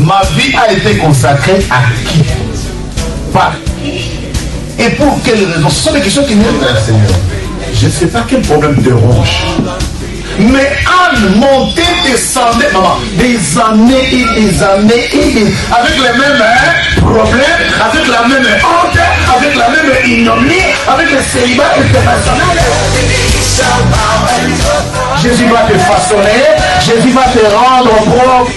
Ma vie a été consacrée à qui? Par qui? Et pour quelles raisons? Ce sont des questions qui viennent vers le Seigneur. Je ne sais pas quel problème te ronge. Mais Anne montait, descendait, maman, des années et des années et des... avec les mêmes problèmes, avec la même honte, avec la même ignominie, avec le célibat international. Jésus va te façonner, Jésus va te rendre propre.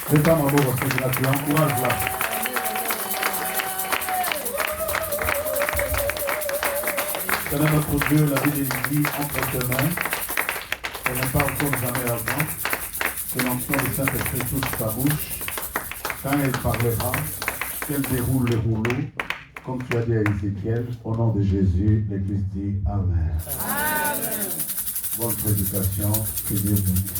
C'est pas ma beau parce que tu encourages là. Seigneur notre Dieu, la vie des vies entre tes mains. Elle ne parle comme jamais avant. Que l'onction du Saint-Esprit touche sa bouche. Quand elle parlera, qu'elle déroule le rouleau, comme tu as dit à Ézéchiel, au nom de Jésus, l'Église dit Amen. Amen. Bonne prédication, que Dieu bénisse.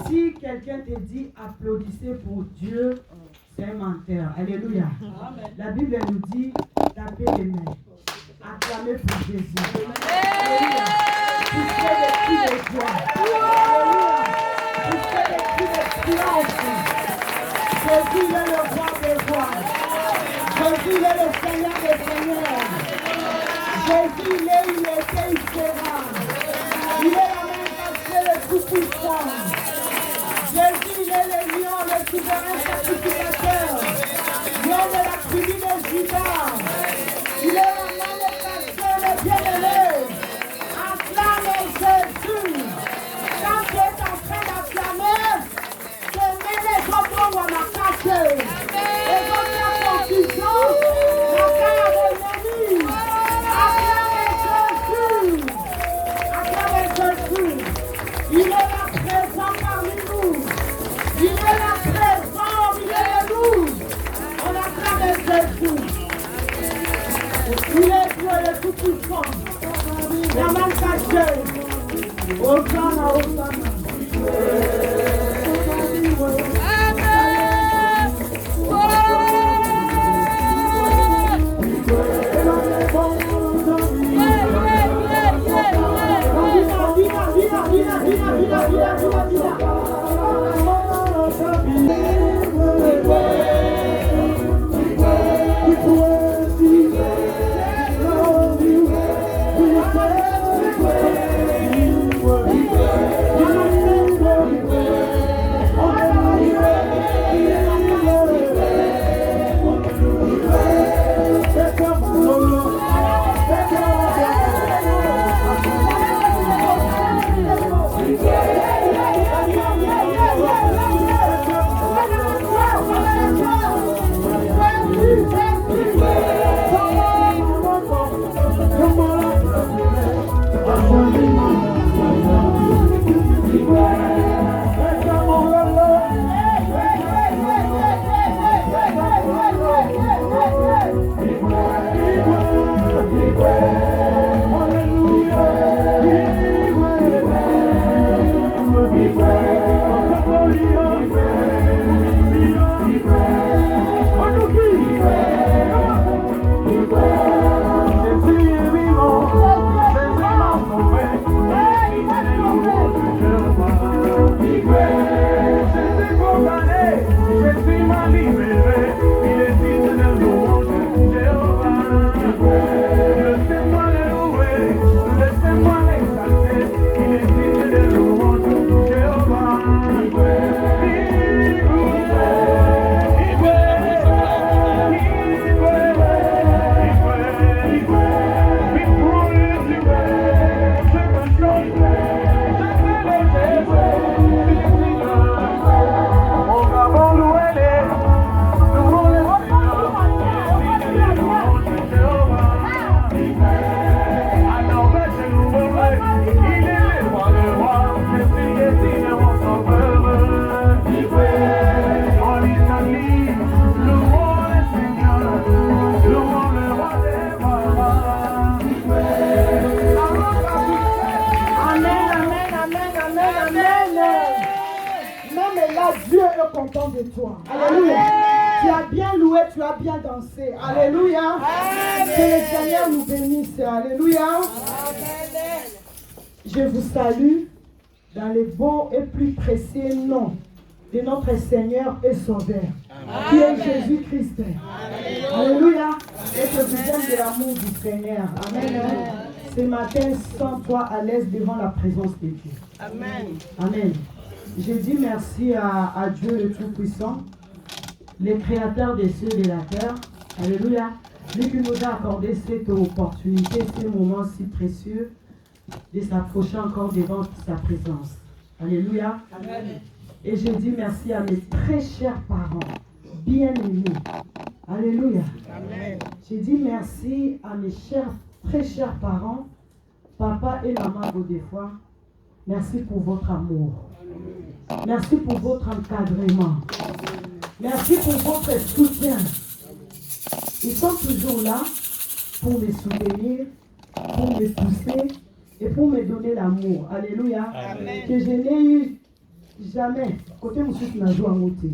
Si quelqu'un te dit applaudissez pour Dieu, c'est un menteur. Alléluia. La Bible nous dit tapez les mains, acclamez pour Jésus. Alléluia. Poussez les cris de joie. Alléluia. Poussez les cris de triomphe. Jésus est le roi des rois. Jésus est le Seigneur des seigneurs. Jésus il était, il sera. Il est la main cachée, le tout-puissant. Jésus, il est le lion, le souverain sacrificateur. Lion de la tribu de Juda. Il est la main cachée, le bien-aimé. Acclame Jésus. Quand tu es en train d'acclamer, te mets les autres à ma cachée. Les autres en confusion, la cara de l'ennemi. Acclame Jésus. Acclame Jésus. Il est là présent parmi nous. Il est là présent au milieu de nous. On acclame Jésus. Il est Dieu le tout-puissant. La main cachée. Hosanna, Hosanna. content de toi. Alléluia. Tu as bien loué, tu as bien dansé. Alléluia. Que le Seigneur nous bénisse. Alléluia. Je vous salue dans le beau et plus précieux nom de notre Seigneur et Sauveur, qui est Jésus-Christ. Alléluia. Et que vous aime de l'amour du Seigneur. Amen. Ce matin, sens-toi à l'aise devant la présence de Dieu. Amen. Amen. Je dis merci à Dieu le Tout-Puissant, le Créateur des cieux et de la terre. Alléluia. Lui qui nous a accordé cette opportunité, ce moment si précieux, de s'approcher encore devant sa présence. Alléluia. Amen. Et je dis merci à mes très chers parents, bien-aimés. Alléluia. Amen. Je dis merci à mes très chers parents, papa et maman Godefroy. Merci pour votre amour. Merci pour votre encadrement. Merci pour votre soutien. Ils sont toujours là pour me soutenir, pour me pousser et pour me donner l'amour. Alléluia. Amen. Que je n'ai eu jamais. Côté monsieur qui m'a joué à monter.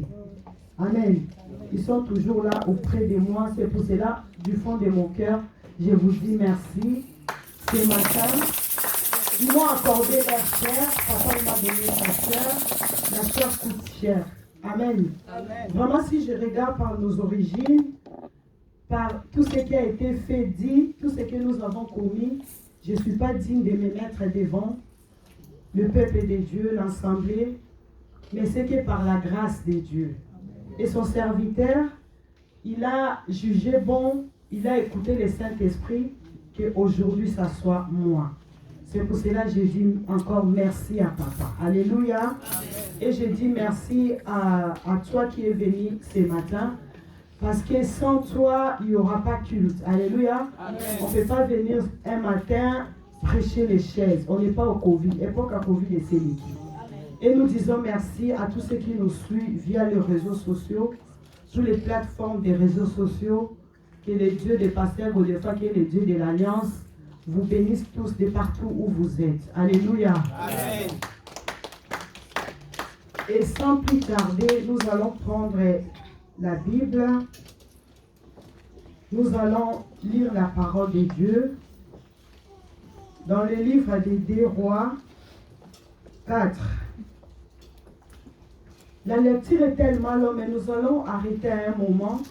Amen. Ils sont toujours là auprès de moi. C'est pour cela, du fond de mon cœur, je vous dis merci. Ce matin, ils m'ont accordé leur chair. Papa m'a donné sa chair. La chair coûte cher. Amen. Amen. Vraiment, si je regarde par nos origines, par tout ce qui a été fait, dit, tout ce que nous avons commis, je ne suis pas digne de me mettre devant le peuple de Dieu, l'assemblée, mais c'est que par la grâce de Dieu. Et son serviteur, il a jugé bon, il a écouté le Saint-Esprit, qu'aujourd'hui ça soit moi. C'est pour cela que je dis encore merci à papa. Alléluia. Amen. Et je dis merci à toi qui es venu ce matin. Parce que sans toi, il n'y aura pas culte. Alléluia. Amen. On ne peut pas venir un matin prêcher les chaises. On n'est pas au Covid. Époque à Covid et c'est l'équipe. Et nous disons merci à tous ceux qui nous suivent via les réseaux sociaux, sur les plateformes des réseaux sociaux. Que le Dieu des pasteurs Godefroy, qui est le Dieu de l'Alliance, vous bénisse tous de partout où vous êtes. Alléluia. Amen. Et sans plus tarder, nous allons prendre la Bible. Nous allons lire la parole de Dieu dans le livre des 2 Rois 4. La lecture est tellement longue, mais nous allons arrêter à un moment.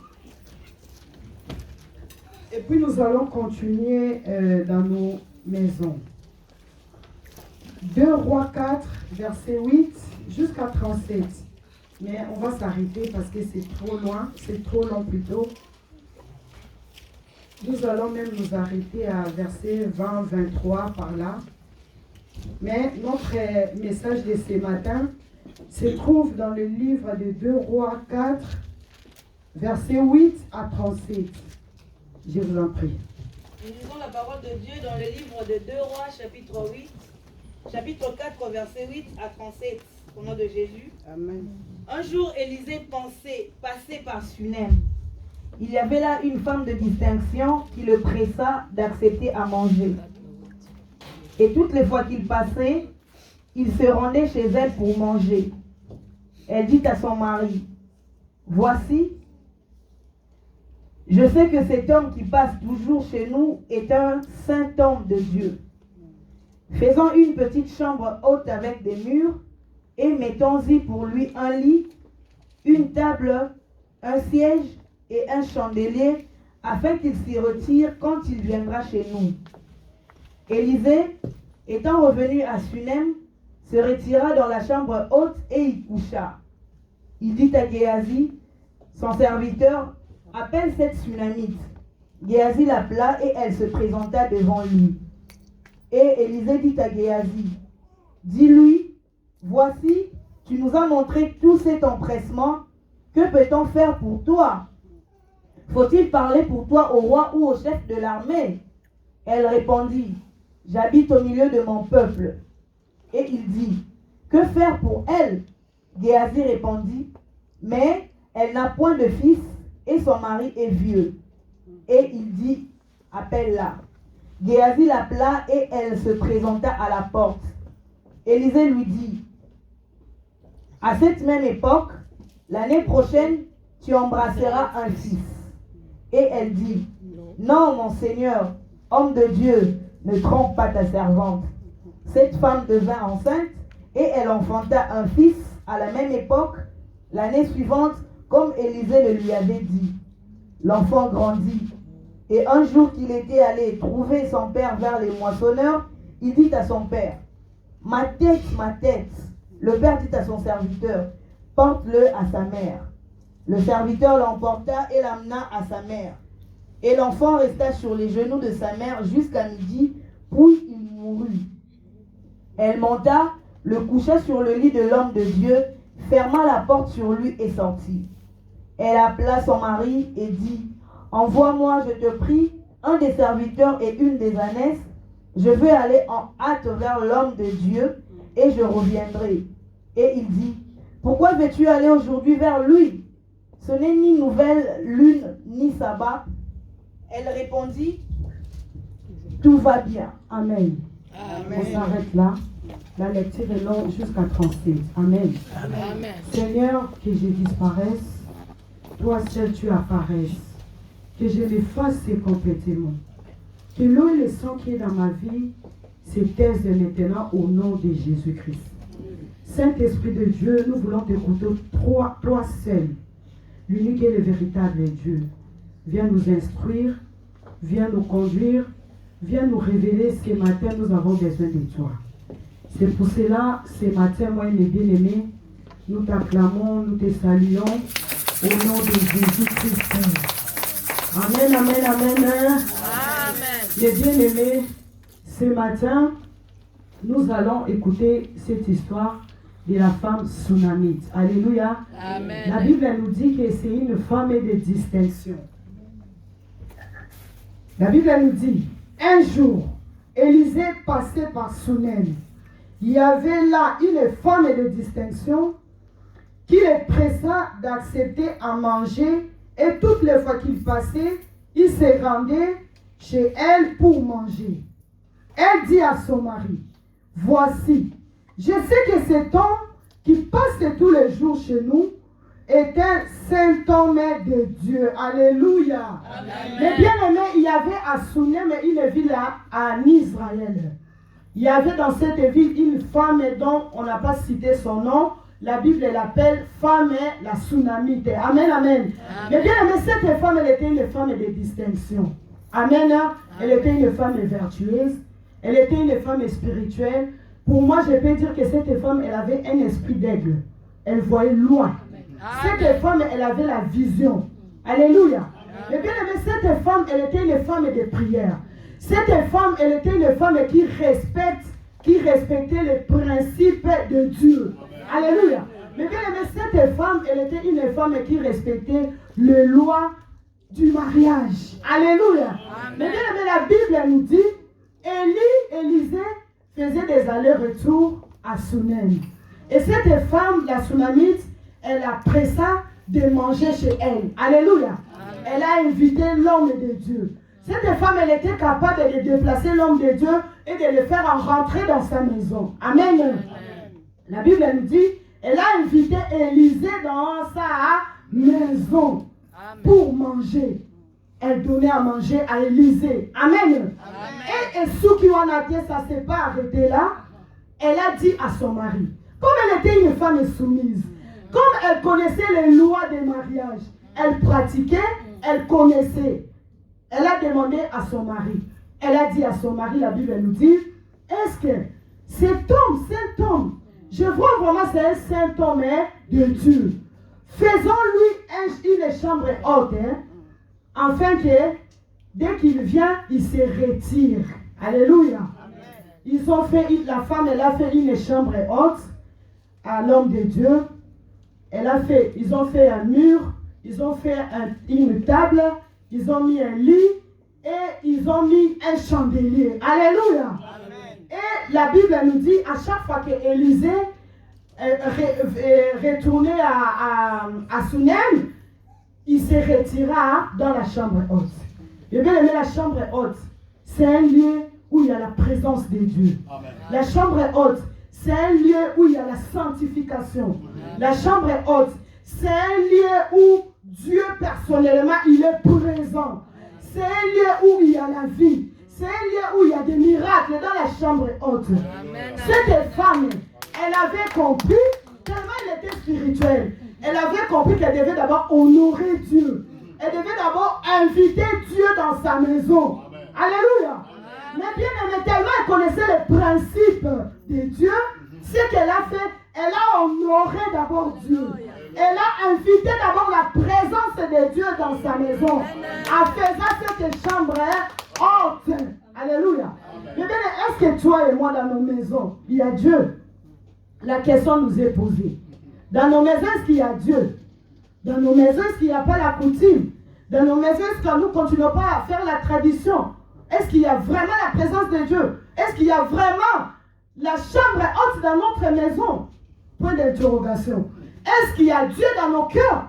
Et puis nous allons continuer dans nos maisons. 2 Rois 4, verset 8 jusqu'à 37. Mais on va s'arrêter parce que c'est trop loin, c'est trop long plutôt. Nous allons même nous arrêter à verset 20-23 par là. Mais notre message de ce matin se trouve dans le livre de 2 Rois 4, verset 8 à 37. Je vous en prie. Nous lisons la parole de Dieu dans le livre de 2 Rois, chapitre 4, verset 8 à 37. Au nom de Jésus. Amen. Un jour, Élisée passait par Sunem. Il y avait là une femme de distinction qui le pressa d'accepter à manger. Et toutes les fois qu'il passait, il se rendait chez elle pour manger. Elle dit à son mari, « Voici, je sais que cet homme qui passe toujours chez nous est un saint homme de Dieu. Faisons une petite chambre haute avec des murs et mettons-y pour lui un lit, une table, un siège et un chandelier, afin qu'il s'y retire quand il viendra chez nous. » Élisée, étant revenu à Sunem, se retira dans la chambre haute et y coucha. Il dit à Géasi, son serviteur, « Appelle cette Sunamite. » Géasi l'appela et elle se présenta devant lui. Et Élisée dit à Géasi, « Dis-lui, voici, tu nous as montré tout cet empressement. Que peut-on faire pour toi? Faut-il parler pour toi au roi ou au chef de l'armée? » Elle répondit, « J'habite au milieu de mon peuple. » Et il dit, « Que faire pour elle? » Géasi répondit, « Mais elle n'a point de fils et son mari est vieux. » Et il dit, « Appelle-la. » Géasi l'appela et elle se présenta à la porte. Élisée lui dit, « À cette même époque, l'année prochaine, tu embrasseras un fils. Et elle dit, non, mon Seigneur, homme de Dieu, ne trompe pas ta servante. Cette femme devint enceinte et elle enfanta un fils à la même époque, l'année suivante, comme Élisée le lui avait dit. L'enfant grandit. Et un jour qu'il était allé trouver son père vers les moissonneurs, il dit à son père, ma tête, ma tête. Le père dit à son serviteur, porte-le à sa mère. Le serviteur l'emporta et l'amena à sa mère. Et l'enfant resta sur les genoux de sa mère jusqu'à midi, puis il mourut. Elle monta, le coucha sur le lit de l'homme de Dieu, ferma la porte sur lui et sortit. Elle appela son mari et dit, envoie-moi, je te prie, un des serviteurs et une des ânesses. Je veux aller en hâte vers l'homme de Dieu et je reviendrai. Et il dit, pourquoi veux-tu aller aujourd'hui vers lui? Ce n'est ni nouvelle lune ni sabbat. Elle répondit, tout va bien. Amen. Amen. On s'arrête là. La lecture est longue jusqu'à 36. Amen. Amen. Seigneur, que je disparaisse, toi seul tu apparaisses, que je m'efface complètement, que l'eau et le sang qui est dans ma vie se taisent maintenant au nom de Jésus-Christ. Saint-Esprit de Dieu, nous voulons t'écouter toi seul, l'unique et le véritable Dieu. Viens nous instruire, viens nous conduire, viens nous révéler ce matin nous avons besoin de toi. C'est pour cela, ce matin, moi et mes bien-aimés, nous t'acclamons, nous te saluons au nom de Jésus-Christ. Amen, amen, amen. Amen. Les bien-aimés, ce matin, nous allons écouter cette histoire de la femme Sunamite. Alléluia. Amen. La Bible nous dit que c'est une femme de distinction. La Bible nous dit, un jour, Élisée passait par Sunem. Il y avait là une femme de distinction qui le pressa d'accepter à manger et toutes les fois qu'il passait, il se rendait chez elle pour manger. Elle dit à son mari, voici, je sais que cet homme qui passe tous les jours chez nous est un saint homme de Dieu. Alléluia. Amen. Mais bien aimé, il y avait à Sunem une ville en Israël. Il y avait dans cette ville une femme dont on n'a pas cité son nom. La Bible l'appelle femme la Sunamite. Amen, amen. Amen. Mais bien aimé, cette femme, elle était une femme de distinction. Amen. Elle était une femme vertueuse. Elle était une femme spirituelle. Pour moi, je peux dire que cette femme, elle avait un esprit d'aigle. Elle voyait loin. Amen. Cette femme, elle avait la vision. Alléluia. Mais bien aimé, cette femme, elle était une femme de prière. Cette femme, elle était une femme qui respectait les principes de Dieu. Amen. Alléluia. Mais bien aimé, cette femme, elle était une femme qui respectait les lois du mariage. Alléluia. Amen. Mais bien aimé, la Bible nous dit, Élisée faisait des allers-retours à Sunem. Et cette femme, la Sunamite, elle a pressa de manger chez elle. Alléluia. Amen. Elle a invité l'homme de Dieu. Cette femme, elle était capable de déplacer l'homme de Dieu et de le faire rentrer dans sa maison. Amen. Amen. La Bible nous dit, elle a invité Élisée dans sa maison. Amen. Pour manger. Elle donnait à manger à Élisée. Amen. Amen. Et ce qui en a été, ça ne s'est pas arrêté là. Elle a dit à son mari, comme elle était une femme soumise, comme elle connaissait les lois des mariages, elle pratiquait, elle connaissait. Elle a demandé à son mari. Elle a dit à son mari, la Bible nous dit, est-ce que cet homme, je vois vraiment c'est un saint homme de Dieu. Faisons-lui une chambre haute, afin que dès qu'il vient, il se retire. Alléluia. Amen. La femme, elle a fait une chambre haute à l'homme de Dieu. Ils ont fait un mur, ils ont fait une table, ils ont mis un lit et ils ont mis un chandelier. Alléluia. Amen. Et la Bible nous dit, à chaque fois qu'Élisée retournait à Sunem, il se retira dans la chambre haute. Et bien aimé, la chambre haute, c'est un lieu où il y a la présence de Dieu. Amen. La chambre haute, c'est un lieu où il y a la sanctification. Amen. La chambre haute, c'est un lieu où Dieu personnellement, il est présent. C'est un lieu où il y a la vie. C'est un lieu où il y a des miracles dans la chambre haute. Cette femme, elle avait compris, tellement elle était spirituelle, elle avait compris qu'elle devait d'abord honorer Dieu. Elle devait d'abord inviter Dieu dans sa maison. Alléluia. Mais bien aimé, tellement elle connaissait les principes de Dieu, ce qu'elle a fait, elle a honoré d'abord Dieu. Elle a invité d'abord la présence de Dieu dans sa maison, en faisant cette chambre haute. Alléluia. Mais bien, est-ce que toi et moi, dans nos maisons, il y a Dieu? La question nous est posée. Dans nos maisons, est-ce qu'il y a Dieu? Dans nos maisons, est-ce qu'il n'y a pas la coutume? Dans nos maisons, est-ce que nous ne continuons pas à faire la tradition? Est-ce qu'il y a vraiment la présence de Dieu? Est-ce qu'il y a vraiment la chambre haute dans notre maison? Point d'interrogation. Est-ce qu'il y a Dieu dans nos cœurs?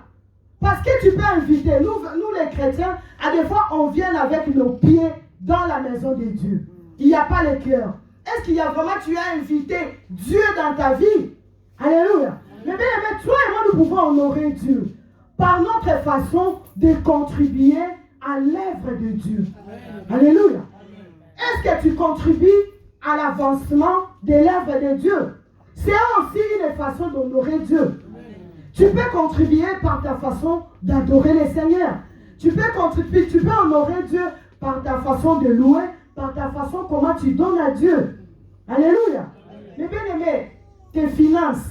Parce que tu peux inviter, nous les chrétiens, à des fois on vient avec nos pieds dans la maison de Dieu. Il n'y a pas le cœur. Est-ce qu'il y a vraiment, tu as invité Dieu dans ta vie? Alléluia. Mais bien aimé, toi et moi nous pouvons honorer Dieu par notre façon de contribuer à l'œuvre de Dieu. Alléluia. Est-ce que tu contribues à l'avancement de l'œuvre de Dieu? C'est aussi une façon d'honorer Dieu. Tu peux contribuer par ta façon d'adorer le Seigneur. Tu peux contribuer, tu peux honorer Dieu par ta façon de louer, par ta façon comment tu donnes à Dieu. Alléluia. Mais bien aimé, tes finances,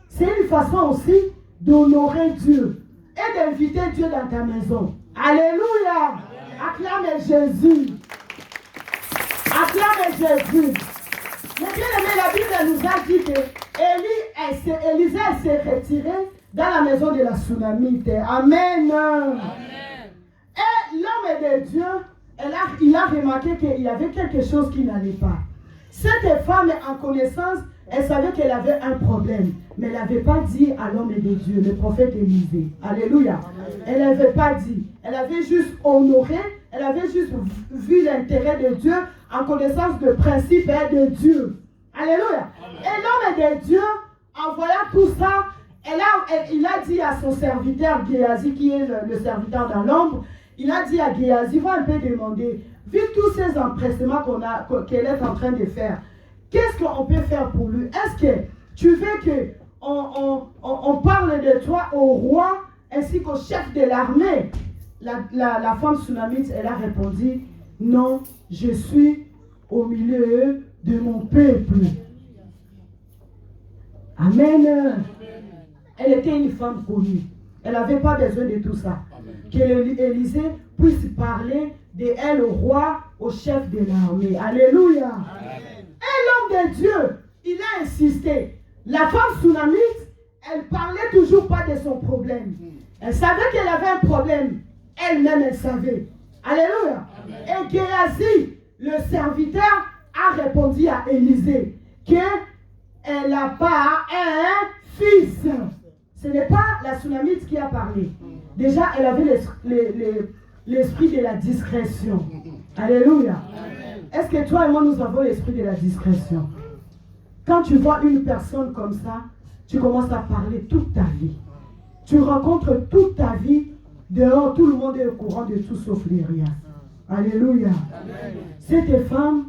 c'est une façon aussi d'honorer Dieu et d'inviter Dieu dans ta maison. Alléluia. Acclame Jésus. Acclame Jésus. Mais bien aimé, la Bible nous a dit que Élisée s'est retiré dans la maison de la Sunamite. Amen. Amen. Et l'homme de Dieu, il a remarqué qu'il y avait quelque chose qui n'allait pas. Cette femme, en connaissance, elle savait qu'elle avait un problème. Mais elle n'avait pas dit à l'homme de Dieu, le prophète Élisée. Alléluia. Amen. Elle n'avait pas dit. Elle avait juste honoré. Elle avait juste vu l'intérêt de Dieu en connaissance de principe et de Dieu. Alléluia. Amen. Et l'homme de Dieu, en voyant tout ça, il a dit à son serviteur Géasi, qui est le serviteur dans l'ombre, il a dit à Géasi, va un peu demander, vu tous ces empressements qu'elle est en train de faire, qu'est-ce qu'on peut faire pour lui? Est-ce que tu veux qu'on parle de toi au roi ainsi qu'au chef de l'armée? La femme sunamite, elle a répondu, non, je suis au milieu de mon peuple. Amen. Elle était une femme connue. Elle n'avait pas besoin de tout ça. Que Élisée puisse parler d'elle au roi, au chef de l'armée. Alléluia. Amen. Et l'homme de Dieu, il a insisté. La femme sunamite, elle parlait toujours pas de son problème. Elle savait qu'elle avait un problème. Elle-même, elle savait. Alléluia. Amen. Et Géasi, le serviteur, a répondu à Élisée qu'elle n'a pas un fils. Ce n'est pas la Sunamite qui a parlé. Déjà, elle avait l'esprit de la discrétion. Alléluia. Est-ce que toi et moi, nous avons l'esprit de la discrétion? Quand tu vois une personne comme ça, tu commences à parler toute ta vie. Tu rencontres toute ta vie. Dehors, tout le monde est au courant de tout sauf les rien. Alléluia. Cette femme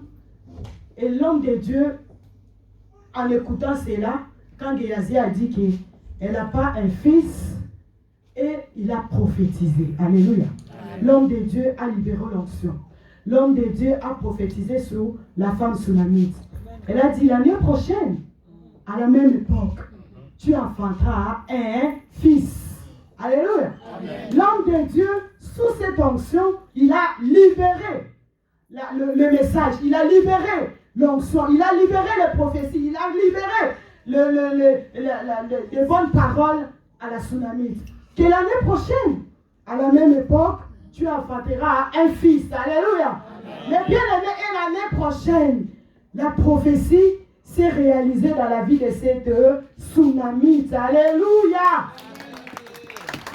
et l'homme de Dieu, en écoutant cela, quand Géasi a dit qu'elle n'a pas un fils, et il a prophétisé. Alléluia. L'homme de Dieu a libéré l'onction. L'homme de Dieu a prophétisé sur la femme sunamite. Elle a dit, l'année prochaine, à la même époque, tu enfanteras un fils. Alléluia. L'homme de Dieu, sous cette onction, il a libéré le message. Il a libéré l'onction. Il a libéré les prophéties. Il a libéré les bonnes paroles à la sunamite. Que l'année prochaine, à la même époque, tu enfanteras un fils. Alléluia. Mais bien aimé, et l'année prochaine, la prophétie s'est réalisée dans la vie de cette sunamite. Alléluia.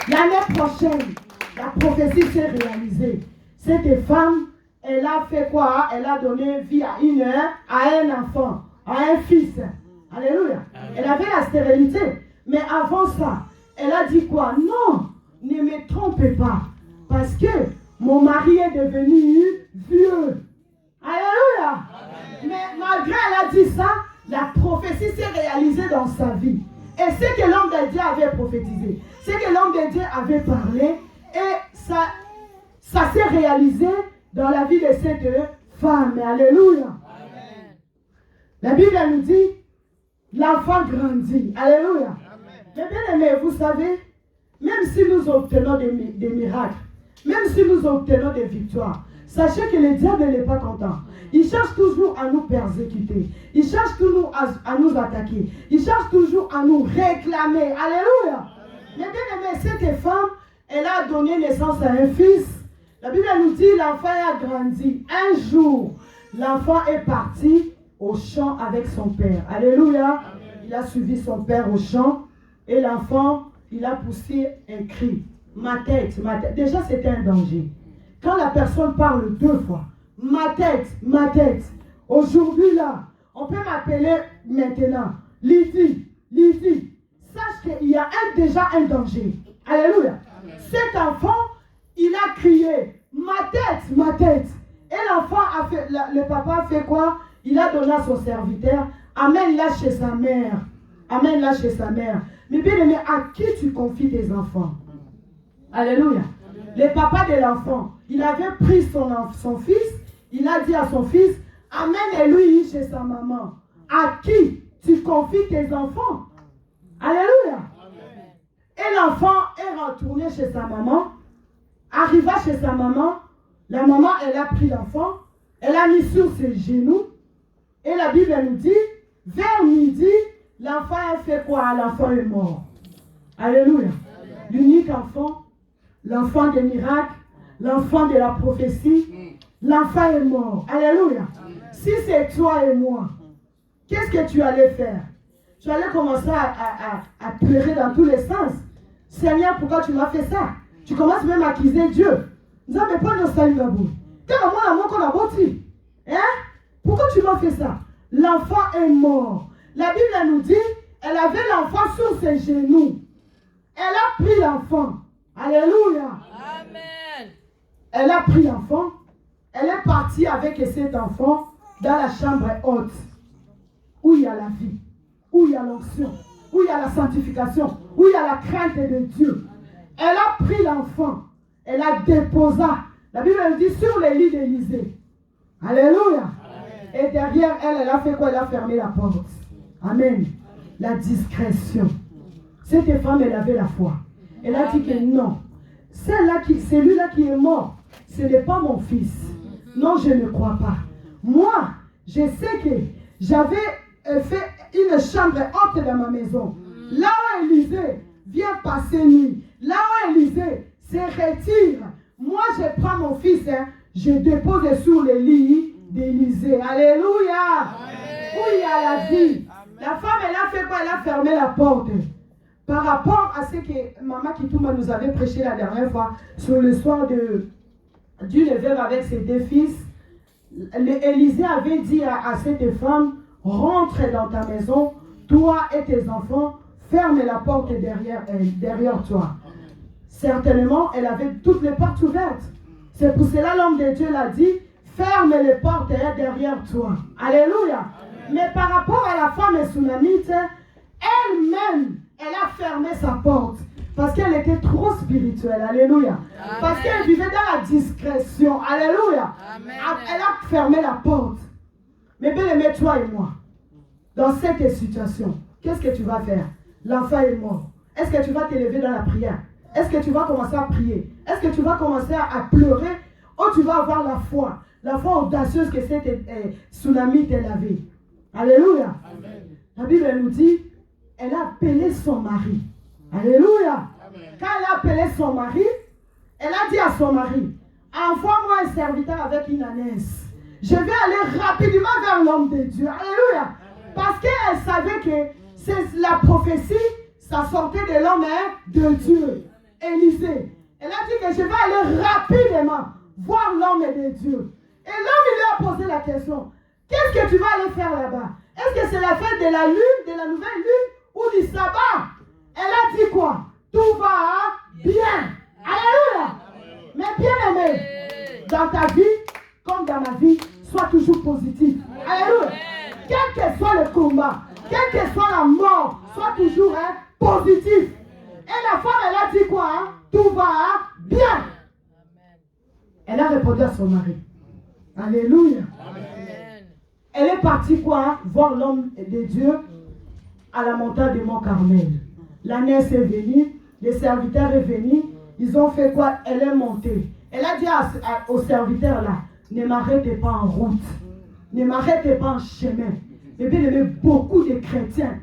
L'année prochaine, la prophétie s'est réalisée. Cette femme, elle a fait quoi? Elle a donné vie à un enfant, à un fils. Alléluia. Elle avait la stérilité. Mais avant ça, elle a dit quoi? Non, ne me trompez pas. Parce que mon mari est devenu vieux. Alléluia. Mais malgré elle a dit ça, la prophétie s'est réalisée dans sa vie. Et ce que l'homme de Dieu avait prophétisé, ce que l'homme de Dieu avait parlé, et ça s'est réalisé dans la vie de cette femme. Alléluia. Amen. La Bible nous dit, l'enfant grandit. Alléluia. Mais bien aimé, vous savez, même si nous obtenons des miracles, même si nous obtenons des victoires, sachez que le diable n'est pas content. Il cherche toujours à nous persécuter. Il cherche toujours à nous attaquer. Il cherche toujours à nous réclamer. Alléluia. Mais bien aimé, cette femme, elle a donné naissance à un fils. La Bible nous dit, l'enfant a grandi. Un jour, l'enfant est parti au champ avec son père. Alléluia. Il a suivi son père au champ. Et l'enfant, il a poussé un cri. Ma tête, ma tête. Déjà, c'était un danger. Quand la personne parle 2 fois, ma tête, ma tête. Aujourd'hui, là, on peut m'appeler maintenant Lydie, Lydie. Sache qu'il y a déjà un danger. Alléluia. Amen. Cet enfant, il a crié, ma tête, ma tête. Et l'enfant a fait, le papa a fait quoi? Il a donné à son serviteur, amène-la chez sa mère. Amène-la chez sa mère. Mais bien aimé, à qui tu confies tes enfants? Alléluia. Le papa de l'enfant, il avait pris son fils, il a dit à son fils, amène-lui chez sa maman. À qui tu confies tes enfants? Alléluia. Amen. Et l'enfant est retourné chez sa maman, arriva chez sa maman, la maman, elle a pris l'enfant, elle a mis sur ses genoux, et la Bible nous dit, vers midi, l'enfant a fait quoi? L'enfant est mort. Alléluia. L'unique enfant, l'enfant des miracles, l'enfant de la prophétie, l'enfant est mort. Alléluia. Si c'est toi et moi, qu'est-ce que tu allais faire? Tu allais commencer à pleurer dans tous les sens. Seigneur, pourquoi tu m'as fait ça? Tu commences même à accuser Dieu. Disant, mais pas de salut d'abord. Hein? Pourquoi tu m'as fait ça? L'enfant est mort. La Bible nous dit, elle avait l'enfant sur ses genoux. Elle a pris l'enfant. Alléluia. Amen. Elle a pris l'enfant. Elle est partie avec cet enfant dans la chambre haute. Où il y a la vie. Où il y a l'onction. Où il y a la sanctification. Où il y a la crainte de Dieu. Elle a pris l'enfant. Elle a déposé. La Bible nous dit sur les lits d'Élysée. Alléluia. Amen. Et derrière elle, elle a fait quoi? Elle a fermé la porte. Amen. La discrétion. Cette femme, elle avait la foi. Elle a dit que non. Celui-là qui est mort, ce n'est pas mon fils. Non, je ne crois pas. Moi, je sais que j'avais fait une chambre haute dans ma maison. Là où Élisée vient passer nuit. Là où Élisée se retire. Moi, je prends mon fils, je dépose sur le lit d'Élisée. Alléluia. Où il y a la vie. La femme, elle a fait quoi? Elle a fermé la porte. Par rapport à ce que Maman Kitouma nous avait prêché la dernière fois sur le soir d'une veuve avec ses 2 fils, Élisée avait dit à cette femme, rentre dans ta maison, toi et tes enfants, ferme la porte derrière toi. Certainement, elle avait toutes les portes ouvertes. C'est pour cela l'homme de Dieu l'a dit, ferme les portes derrière toi. Alléluia. Mais par rapport à la femme sunamite, elle-même, elle a fermé sa porte. Parce qu'elle était trop spirituelle. Alléluia. Amen. Parce qu'elle vivait dans la discrétion. Alléluia. Amen. Elle a fermé la porte. Mais bien aimé, toi et moi, dans cette situation, qu'est-ce que tu vas faire? L'enfant est mort. Est-ce que tu vas t'élever dans la prière? Est-ce que tu vas commencer à prier? Est-ce que tu vas commencer à pleurer? Ou tu vas avoir la foi audacieuse que cette tsunamite elle avait? Alléluia. Amen. La Bible nous dit, elle a appelé son mari. Alléluia. Amen. Quand elle a appelé son mari, elle a dit à son mari, envoie-moi un serviteur avec une ânesse. Je vais aller rapidement vers l'homme de Dieu. Alléluia. Amen. Parce qu'elle savait que c'est la prophétie, ça sortait de l'homme de Dieu. Élisée. Elle a dit que je vais aller rapidement voir l'homme de Dieu. Et l'homme lui a posé la question, qu'est-ce que tu vas aller faire là-bas? Est-ce que c'est la fête de la lune, de la nouvelle lune ou du sabbat? Elle a dit quoi? tout va bien. Alléluia. Mais bien aimé, dans ta vie, comme dans ma vie, sois toujours positif. Alléluia. Quel que soit le combat, quelle que soit la mort, sois toujours positif. Et la femme, elle a dit quoi? Tout va bien. Elle a répondu à son mari. Alléluia. Amen. Elle est partie quoi? Voir l'homme de Dieu à la montagne de Mont Carmel. La neige est venue, les serviteurs sont venus. Ils ont fait quoi? Elle est montée. Elle a dit aux serviteurs là, ne m'arrêtez pas en route. Ne m'arrêtez pas en chemin. Et bien, il y avait beaucoup de chrétiens.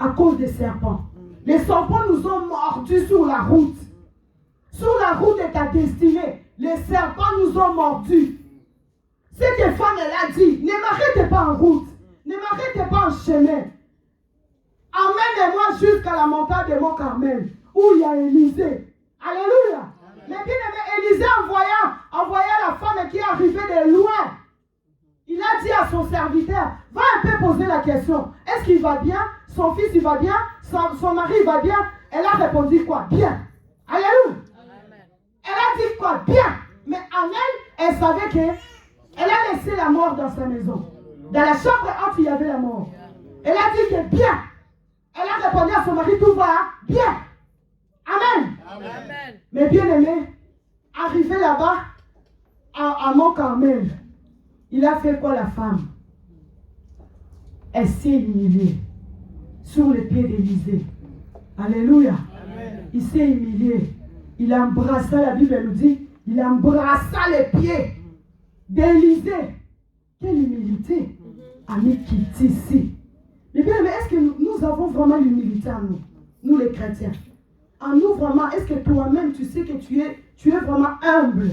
À cause des serpents. Les serpents nous ont mordus sur la route. Sur la route de ta destinée, les serpents nous ont mordus. Cette femme, elle a dit, ne m'arrêtez pas en route. Ne m'arrêtez pas en chemin. Emmènez-moi jusqu'à la montagne de Mont Carmel, où il y a Élisée. Alléluia. Mais bien aimé, Élisée envoya la femme qui est arrivée de loin. Il a dit à son serviteur, va un peu poser la question. Est-ce qu'il va bien? Son fils, il va bien? Son mari, il va bien? Elle a répondu quoi? Bien. Alléluia. Elle a dit quoi? Bien. Mais en elle savait qu'elle a laissé la mort dans sa maison. Dans la chambre haute, il y avait la mort. Elle a dit que bien. Elle a répondu à son mari, tout va bien. Amen. Amen. Mais bien aimé, arrivé là-bas, à Mont Carmel, il a fait quoi la femme? Elle s'est humiliée sur les pieds d'Élisée. Alléluia. Amen. Il s'est humilié. Il embrassa, la Bible nous dit, il embrassa les pieds d'Élisée. Quelle humilité, ami qui est ici. Mais bien, est-ce que nous avons vraiment l'humilité en nous, nous les chrétiens? En nous vraiment, est-ce que toi-même tu sais que tu es vraiment humble?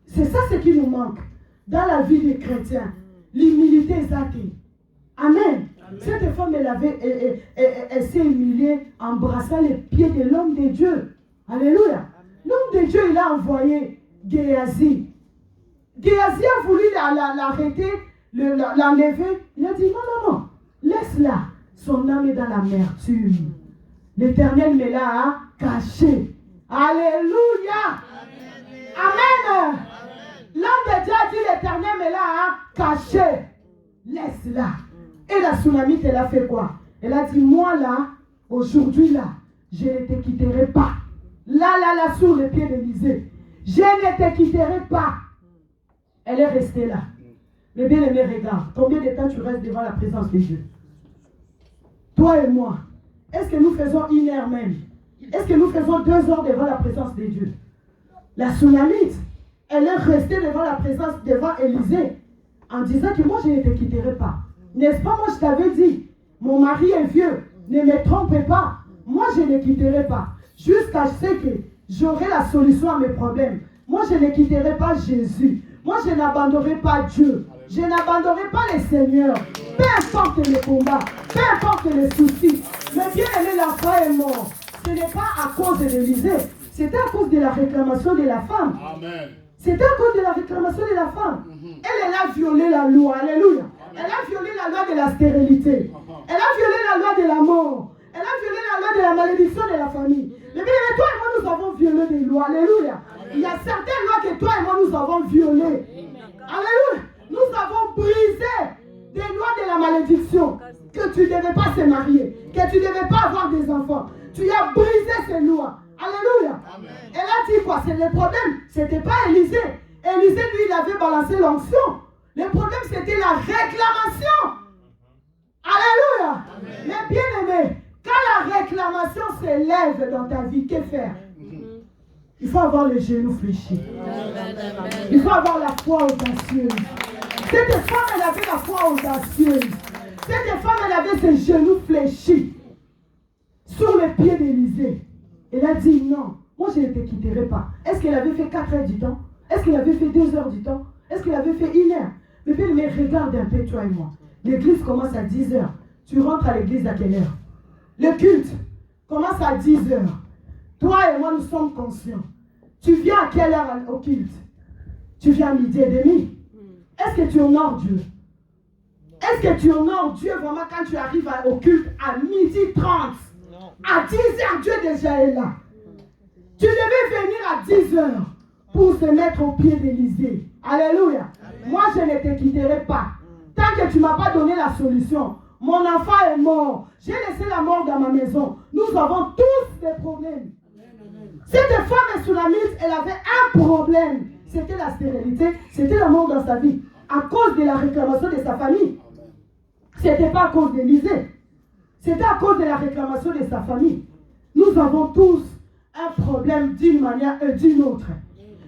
C'est ça ce qui nous manque dans la vie des chrétiens. L'humilité est acquise. Amen. Amen. Cette femme, elle s'est humiliée, embrassant les pieds de l'homme de Dieu. Alléluia. L'homme de Dieu, il a envoyé Géasi. Géasi a voulu l'arrêter, l'enlever. Il a dit non, laisse-la. Son âme est dans l'amertume. L'Éternel me l'a caché. Alléluia. Amen. L'homme de Dieu a dit l'Éternel me l'a caché. Laisse-la. Et la tsunami, elle a fait quoi? Elle a dit, moi là, aujourd'hui là, je ne te quitterai pas. Là, sur les pieds d'Élisée. Je ne te quitterai pas. Elle est restée là. Mais bien aimé, regarde. Combien de temps tu restes devant la présence de Dieu? Toi et moi. Est-ce que nous faisons 1 heure même? Est-ce que nous faisons 2 heures devant la présence de Dieu? La tsunamite, elle est restée devant la présence, devant Élisée, en disant que moi je ne te quitterai pas. N'est-ce pas, moi je t'avais dit, mon mari est vieux, ne me trompez pas, moi je ne quitterai pas, jusqu'à ce que j'aurai la solution à mes problèmes. Moi je ne quitterai pas Jésus, moi je n'abandonnerai pas Dieu, je n'abandonnerai pas les seigneurs, peu importe les combats, peu importe les soucis. Mais bien aimé, l'enfant est mort. Ce n'est pas à cause de l'Élysée, c'était à cause de la réclamation de la femme. Amen. C'était à cause de la réclamation de la femme. Elle a violé la loi. Alléluia. Elle a violé la loi de la stérilité. Elle a violé la loi de la mort. Elle a violé la loi de la malédiction de la famille. Mais bien, toi et moi, nous avons violé des lois. Alléluia. Il y a certaines lois que toi et moi, nous avons violées. Alléluia. Nous avons brisé des lois de la malédiction. Que tu ne devais pas se marier. Que tu ne devais pas avoir des enfants. Tu as brisé ces lois. Alléluia. Amen. Elle a dit quoi? C'est le problème. Ce n'était pas Élisée. Élisée, lui, il avait balancé l'onction. Le problème, c'était la réclamation. Alléluia. Amen. Mais bien aimé, quand la réclamation s'élève dans ta vie, que faire? Il faut avoir les genoux fléchis. Il faut avoir la foi audacieuse. Cette femme, elle avait la foi audacieuse. Cette femme, elle avait ses genoux fléchis sur les pieds d'Élisée. Elle a dit non, moi je ne te quitterai pas. Est-ce qu'elle avait fait 4 heures du temps? Est-ce qu'elle avait fait 2 heures du temps? Est-ce qu'elle avait fait 1 heure? Mais regarde un peu toi et moi. L'église commence à 10 heures. Tu rentres à l'église à quelle heure? Le culte commence à 10 heures. Toi et moi nous sommes conscients. Tu viens à quelle heure au culte? Tu viens à 12h30. Est-ce que tu honores Dieu? Est-ce que tu honores Dieu vraiment quand tu arrives au culte à 12h30? À 10h, Dieu déjà est là. Tu devais venir à 10h pour se mettre au pied d'Élysée. Alléluia. Moi, je ne te quitterai pas. Tant que tu ne m'as pas donné la solution. Mon enfant est mort. J'ai laissé la mort dans ma maison. Nous avons tous des problèmes. Cette femme Sunamite, elle avait un problème. C'était la stérilité. C'était la mort dans sa vie. À cause de la réclamation de sa famille. Ce n'était pas à cause d'Élysée. C'était à cause de la réclamation de sa famille. Nous avons tous un problème d'une manière et d'une autre.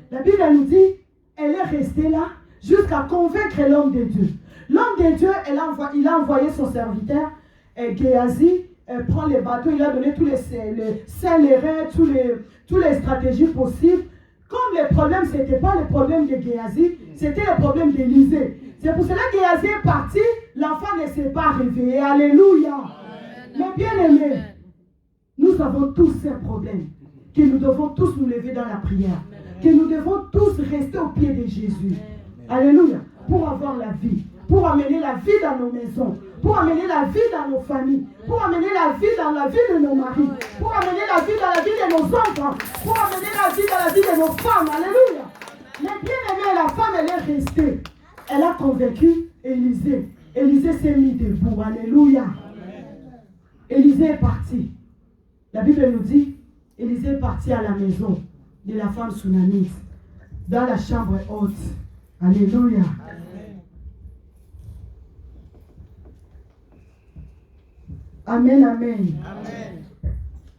La Bible nous dit, elle est restée là jusqu'à convaincre l'homme de Dieu. L'homme de Dieu, il a envoyé son serviteur, Géasi, prend les bateaux, il a donné tous les reins, toutes les stratégies possibles. Comme le problème, ce n'était pas le problème de Géasi, c'était le problème d'Élysée. C'est pour cela que Géasi est parti, l'enfant ne s'est pas réveillé. Alléluia. Mais bien aimés, nous avons tous ces problèmes, que nous devons tous nous lever dans la prière, que nous devons tous rester au pied de Jésus. Alléluia. Pour avoir la vie, pour amener la vie dans nos maisons, pour amener la vie dans nos familles, pour amener la vie dans la vie de nos maris, pour amener la vie dans la vie de nos enfants, pour amener la vie dans la vie de nos femmes. Alléluia. Mais bien aimé, la femme, elle est restée. Elle a convaincu Élysée. Élysée s'est mis debout. Alléluia. Élysée est parti. La Bible nous dit, Élysée est parti à la maison de la femme Sunamite, dans la chambre haute. Alléluia. Amen, amen. Amen.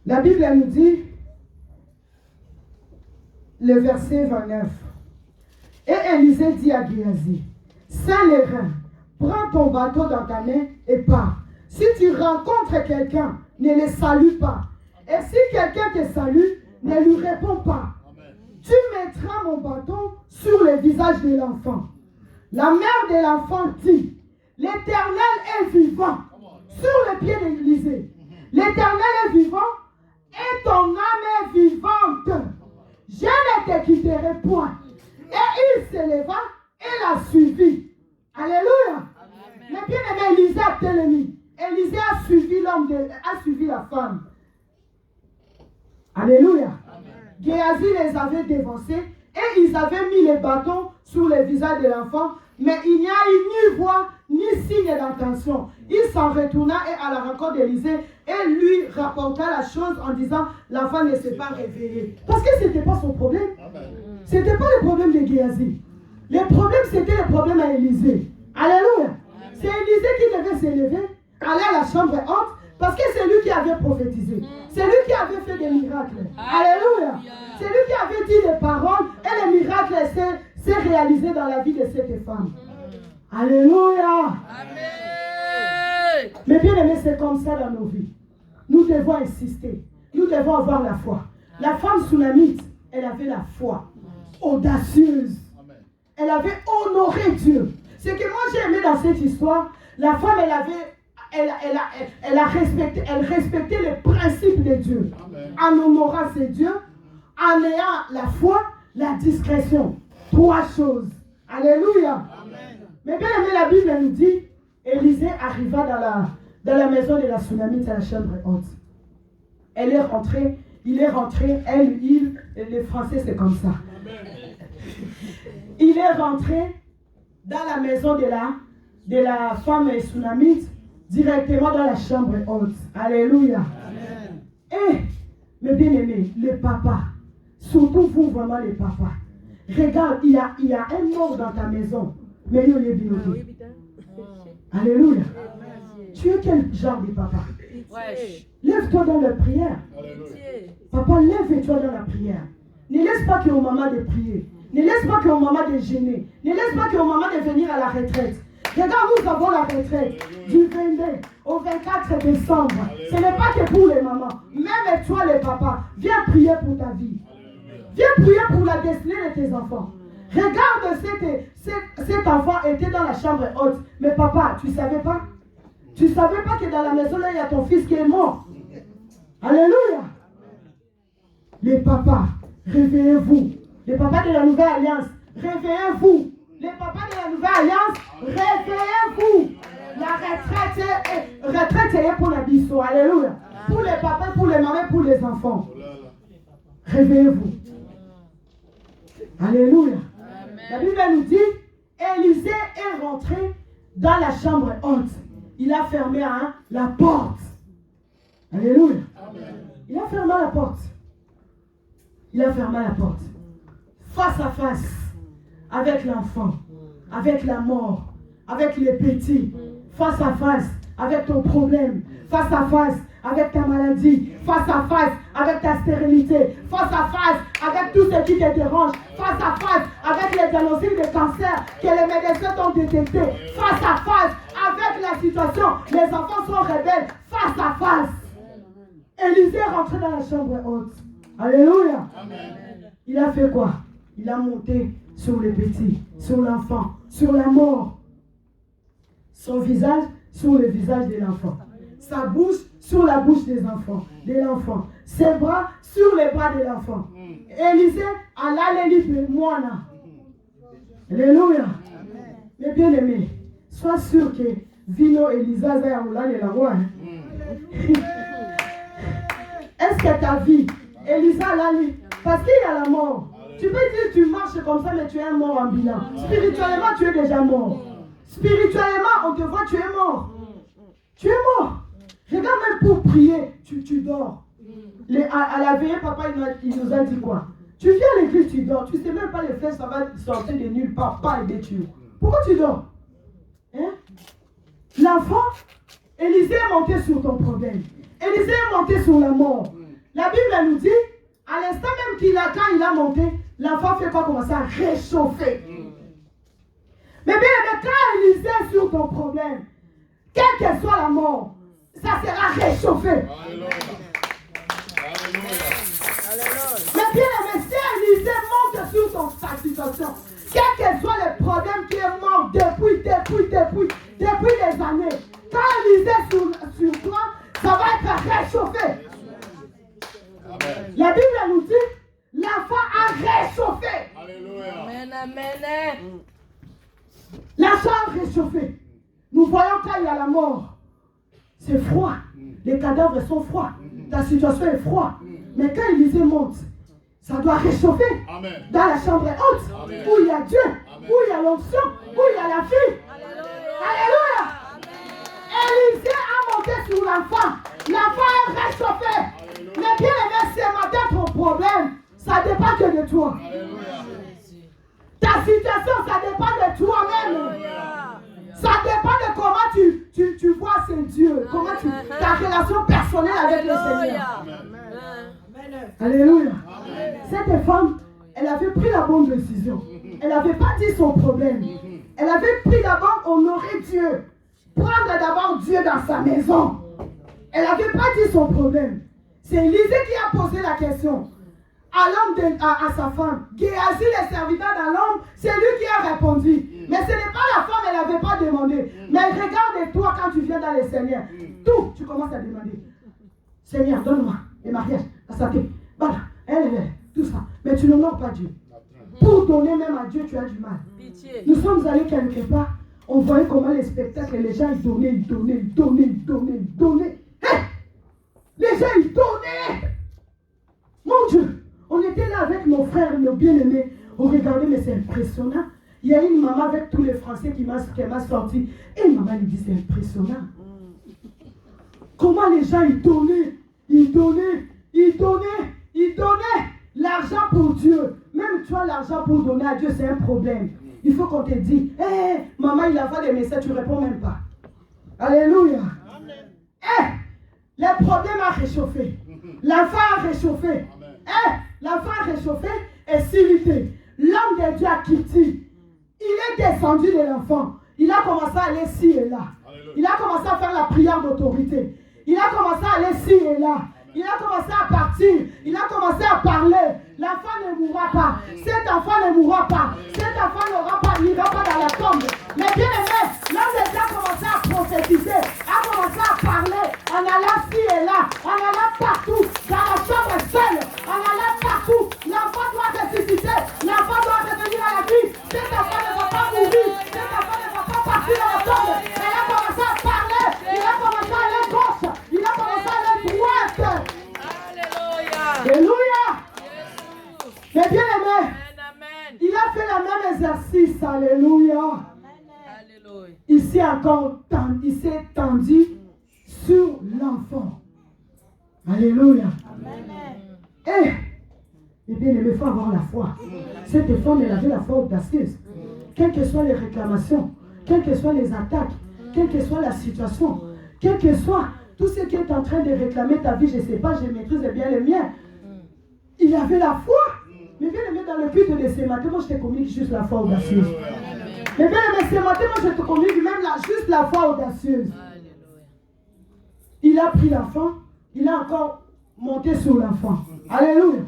La Bible nous dit, le verset 29. Et Élysée dit à Géasi, Saint les reins, prends ton bateau dans ta main et pars. Si tu rencontres quelqu'un, ne le salue pas. Et si quelqu'un te salue, ne lui réponds pas. Amen. Tu mettras mon bâton sur le visage de l'enfant. La mère de l'enfant dit, l'Éternel est vivant. Sur le pied d'Élysée. L'Éternel est vivant et ton âme est vivante. Je ne te quitterai point. Et il se leva et la suivit. Alléluia. Amen. Mais bien aimé, Élysée a télé. Élysée a suivi a suivi la femme. Alléluia. Géasi les avait dévancés et ils avaient mis les bâtons sur le visage de l'enfant, mais il n'y a eu ni voix ni signe d'intention. Il s'en retourna et à la rencontre d'Élysée et lui rapporta la chose en disant l'enfant ne s'est pas réveillé. Parce que ce n'était pas son problème. Ce n'était pas le problème de Géasi. Le problème, c'était le problème à Élysée. Alléluia. C'est Élysée qui devait s'élever, aller à la chambre haute, parce que c'est lui qui avait prophétisé. C'est lui qui avait fait des miracles. Alléluia. C'est lui qui avait dit des paroles et les miracles s'est réalisé dans la vie de cette femme. Alléluia. Amen. Mais bien aimé, c'est comme ça dans nos vies. Nous devons insister. Nous devons avoir la foi. La femme Sunamite, elle avait la foi audacieuse. Elle avait honoré Dieu. Ce que moi j'ai aimé dans cette histoire, la femme, elle respectait les principes de Dieu. Amen. En honorant ses dieux, en ayant la foi, la discrétion. 3 choses. Alléluia. Amen. Mais bien aimé, la Bible nous dit, Élysée arriva dans la maison de la Sunamite à la chambre haute. Elle est rentrée, il est rentré, il, les Français c'est comme ça. Amen. Il est rentré dans la maison de la femme Sunamite, directement dans la chambre haute. Alléluia. Amen. Et, mes bien-aimés, les papas, surtout vous vraiment les papas, regarde, il y a un mort dans ta maison, mais il est bien. Alléluia. Amen. Tu es quel genre de papa? Lève-toi dans la prière. Alléluia. Papa, lève-toi dans la prière. Ne laisse pas que au moment de prier. Ne laisse pas qu'au moment de gêner. Ne laisse pas qu'au moment de venir à la retraite. Regarde, nous avons la retraite du 22 au 24 décembre. Ce n'est pas que pour les mamans. Même toi, les papas, viens prier pour ta vie. Viens prier pour la destinée de tes enfants. Regarde, cet enfant était dans la chambre haute. Mais papa, tu ne savais pas? Tu ne savais pas que dans la maison, là, il y a ton fils qui est mort. Alléluia. Les papas, réveillez-vous. Les papas de la Nouvelle Alliance, réveillez-vous. Les papas de la Nouvelle Alliance, réveillez-vous. retraite est pour la biso. Alléluia. Pour les papas, pour les mamans, pour les enfants. Réveillez-vous. Alléluia. La Bible nous dit, Élisée est rentré dans la chambre haute. Il a fermé la porte. Alléluia. Il a fermé la porte. Il a fermé la porte. Face à face avec l'enfant, avec la mort, avec les petits. Face à face avec ton problème. Face à face avec ta maladie. Face à face avec ta stérilité. Face à face avec tout ce qui te dérange. Face à face avec les diagnostics de cancer que les médecins t'ont détecté. Face à face avec la situation. Les enfants sont rebelles. Face à face. Élisée est rentré dans la chambre haute. Alléluia. Amen. Il a fait quoi? Il a monté sur les petits, sur l'enfant, sur la mort. Son visage sur le visage de l'enfant. Sa bouche sur la bouche de l'enfant. Ses bras sur les bras de l'enfant. Élisée a l'alléluia de moi. Alléluia. Mais bien aimé, sois sûr que Vino Elisa Zayamoula est la voix. Est-ce que ta vie, Elisa l'alléluia, parce qu'il y a la mort. Tu peux dire tu marches comme ça, mais tu es un mort ambulant. Spirituellement, tu es déjà mort. Spirituellement, on te voit, tu es mort. Tu es mort. Regarde, même pour prier, tu dors. À la veillée, papa, il nous a dit quoi? Tu viens à l'église, tu dors. Tu ne sais même pas les faire, ça va sortir de nulle part, pas aider tu. Pourquoi tu dors? Hein? L'enfant, Élisée est monté sur ton problème. Élisée est monté sur la mort. La Bible elle nous dit, à l'instant même quand il a monté, l'enfant fait quoi? Commencer à réchauffer. Mais bien, quand Élisée est sur ton problème, quelle que soit la mort, ça sera réchauffé. Alléluia. Mais bien, si Élisée monte sur ta situation, quel que soit le problème qui est mort depuis des années, quand Élisée est sur toi, ça va être réchauffé. Amen. La Bible nous dit, l'enfant a réchauffé. Alléluia. Amen, amen. L'enfant a réchauffé. Nous voyons quand il y a la mort, c'est froid. Les cadavres sont froids. Ta situation est froide. Mais quand Élisée monte, ça doit réchauffer. Amen. Dans la chambre haute, amen, où il y a Dieu, amen, où il y a l'onction, où il y a la vie. Alléluia. Élisée a monté sur l'enfant. L'enfant est réchauffé. Alléluia. Mais bien aimé, ce matin, ton problème, ça ne dépend que de toi. Alléluia. Ta situation, ça dépend de toi-même. Alléluia. Ça dépend de comment tu vois ce Dieu. Comment ta relation personnelle avec le Seigneur. Amen. Alléluia. Amen. Cette femme, elle avait pris la bonne décision. Elle n'avait pas dit son problème. Elle avait pris d'abord honorer Dieu. Prendre d'abord Dieu dans sa maison. Elle n'avait pas dit son problème. C'est Élisée qui a posé la question à l'homme, à sa femme. Géasi, le serviteur dans l'homme, c'est lui qui a répondu. Mais ce n'est pas la femme, elle n'avait pas demandé. Mais regarde-toi quand tu viens dans le Seigneur. Tout, tu commences à demander. Seigneur, donne-moi le mariage, la santé, voilà, tout ça. Mais tu n'honores pas Dieu. Pour donner même à Dieu, tu as du mal. Pitié. Nous sommes allés quelque part, on voyait comment les spectacles, les gens ils donnaient. Hey! Les gens ils donnaient. Mon Dieu, on était là avec nos frères, nos bien-aimés. On regardait, mais c'est impressionnant. Il y a une maman avec tous les Français qui m'a sorti. Et maman lui dit, c'est impressionnant. Comment les gens ils donnaient l'argent pour Dieu. Même toi, l'argent pour donner à Dieu, c'est un problème. Il faut qu'on te dise, maman, il envoie des messages, tu ne réponds même pas. Alléluia. Le problème a réchauffé. L'enfant a réchauffé. L'enfant a réchauffé et s'irrité. L'homme de Dieu a quitté. Il est descendu de l'enfant. Il a commencé à aller ci et là. Il a commencé à faire la prière d'autorité. Il a commencé à aller ci et là. Il a commencé à partir. Il a commencé à parler. L'enfant ne mourra pas. Cet enfant ne mourra pas. Cet enfant n'ira pas dans la tombe. Mais bien aimé, l'homme de Dieu a commencé à prophétiser, a commencé à parler, en allant ci et là, en allant partout, dans la chambre seule, en allant partout. L'enfant doit ressusciter. L'enfant doit revenir à la vie. Cet enfant ne va pas mourir. Cet enfant ne va pas partir dans la tombe. Elle a commencé à parler. puisse. Alléluia. Ici encore, il s'est tendu sur l'enfant. Alléluia. Eh bien, il faut avoir la foi. Cette femme, elle avait la foi audacieuse. Quelles que soient les réclamations, quelles que soient les attaques, quelle que soit la situation, quel que soit tout ce qui est en train de réclamer ta vie, je ne sais pas, je maîtrise bien le mien. Il avait la foi. Mais bien aimé, dans le but de ce matin, moi je te communique juste la foi audacieuse. Mais bien aimé, ce matin, moi je te communique même juste la foi audacieuse. Il a pris l'enfant, il a encore monté sur l'enfant. Alléluia.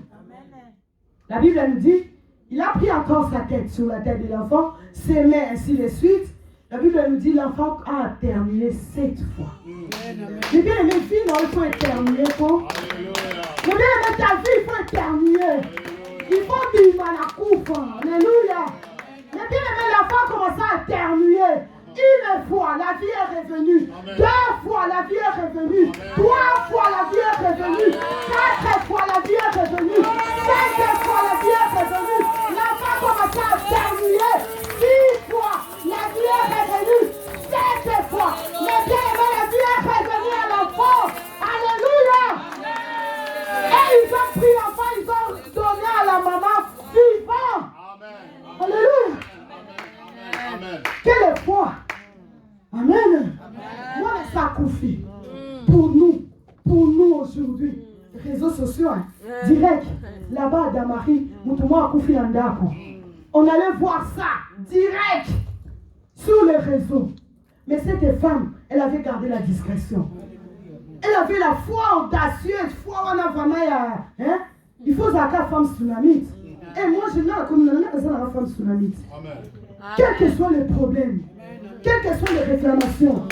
La Bible elle nous dit, il a pris encore sa tête sur la tête de l'enfant, ses mains ainsi de suite. La Bible elle nous dit, l'enfant a éternué 7 fois. Mais bien aimé, fille, non, il faut éternuer. Mais bien aimé, ta vie, il faut éternuer. Il faut vivre à la coupe. Alléluia. Mais bien aimé, l'enfant commence à éternuer. Une fois, la vie est revenue. 2 fois, la vie est revenue. 3 fois, la vie est revenue. 4 fois, la vie est revenue. 5 fois, la vie est revenue. L'enfant commence à éternuer. 6 fois, la vie est revenue. 7 fois, mais bien aimé, la vie est revenue à l'enfant. Alléluia. Et ils ont pris l'enfant, ils ont donné à la maman vivant. Alléluia. Amen. Quelle foi. Amen. Moi, ça confie. Pour nous aujourd'hui, réseaux sociaux, direct, là-bas à Damari, on allait voir ça, direct, sur les réseaux. Mais cette femme, elle avait gardé la discrétion. Elle avait la foi audacieuse, foi, on a vraiment, il faut la femme tsunamite. Et moi, je n'ai la femme tsunamite. Quels que soient les problèmes, quelles que soient les réclamations.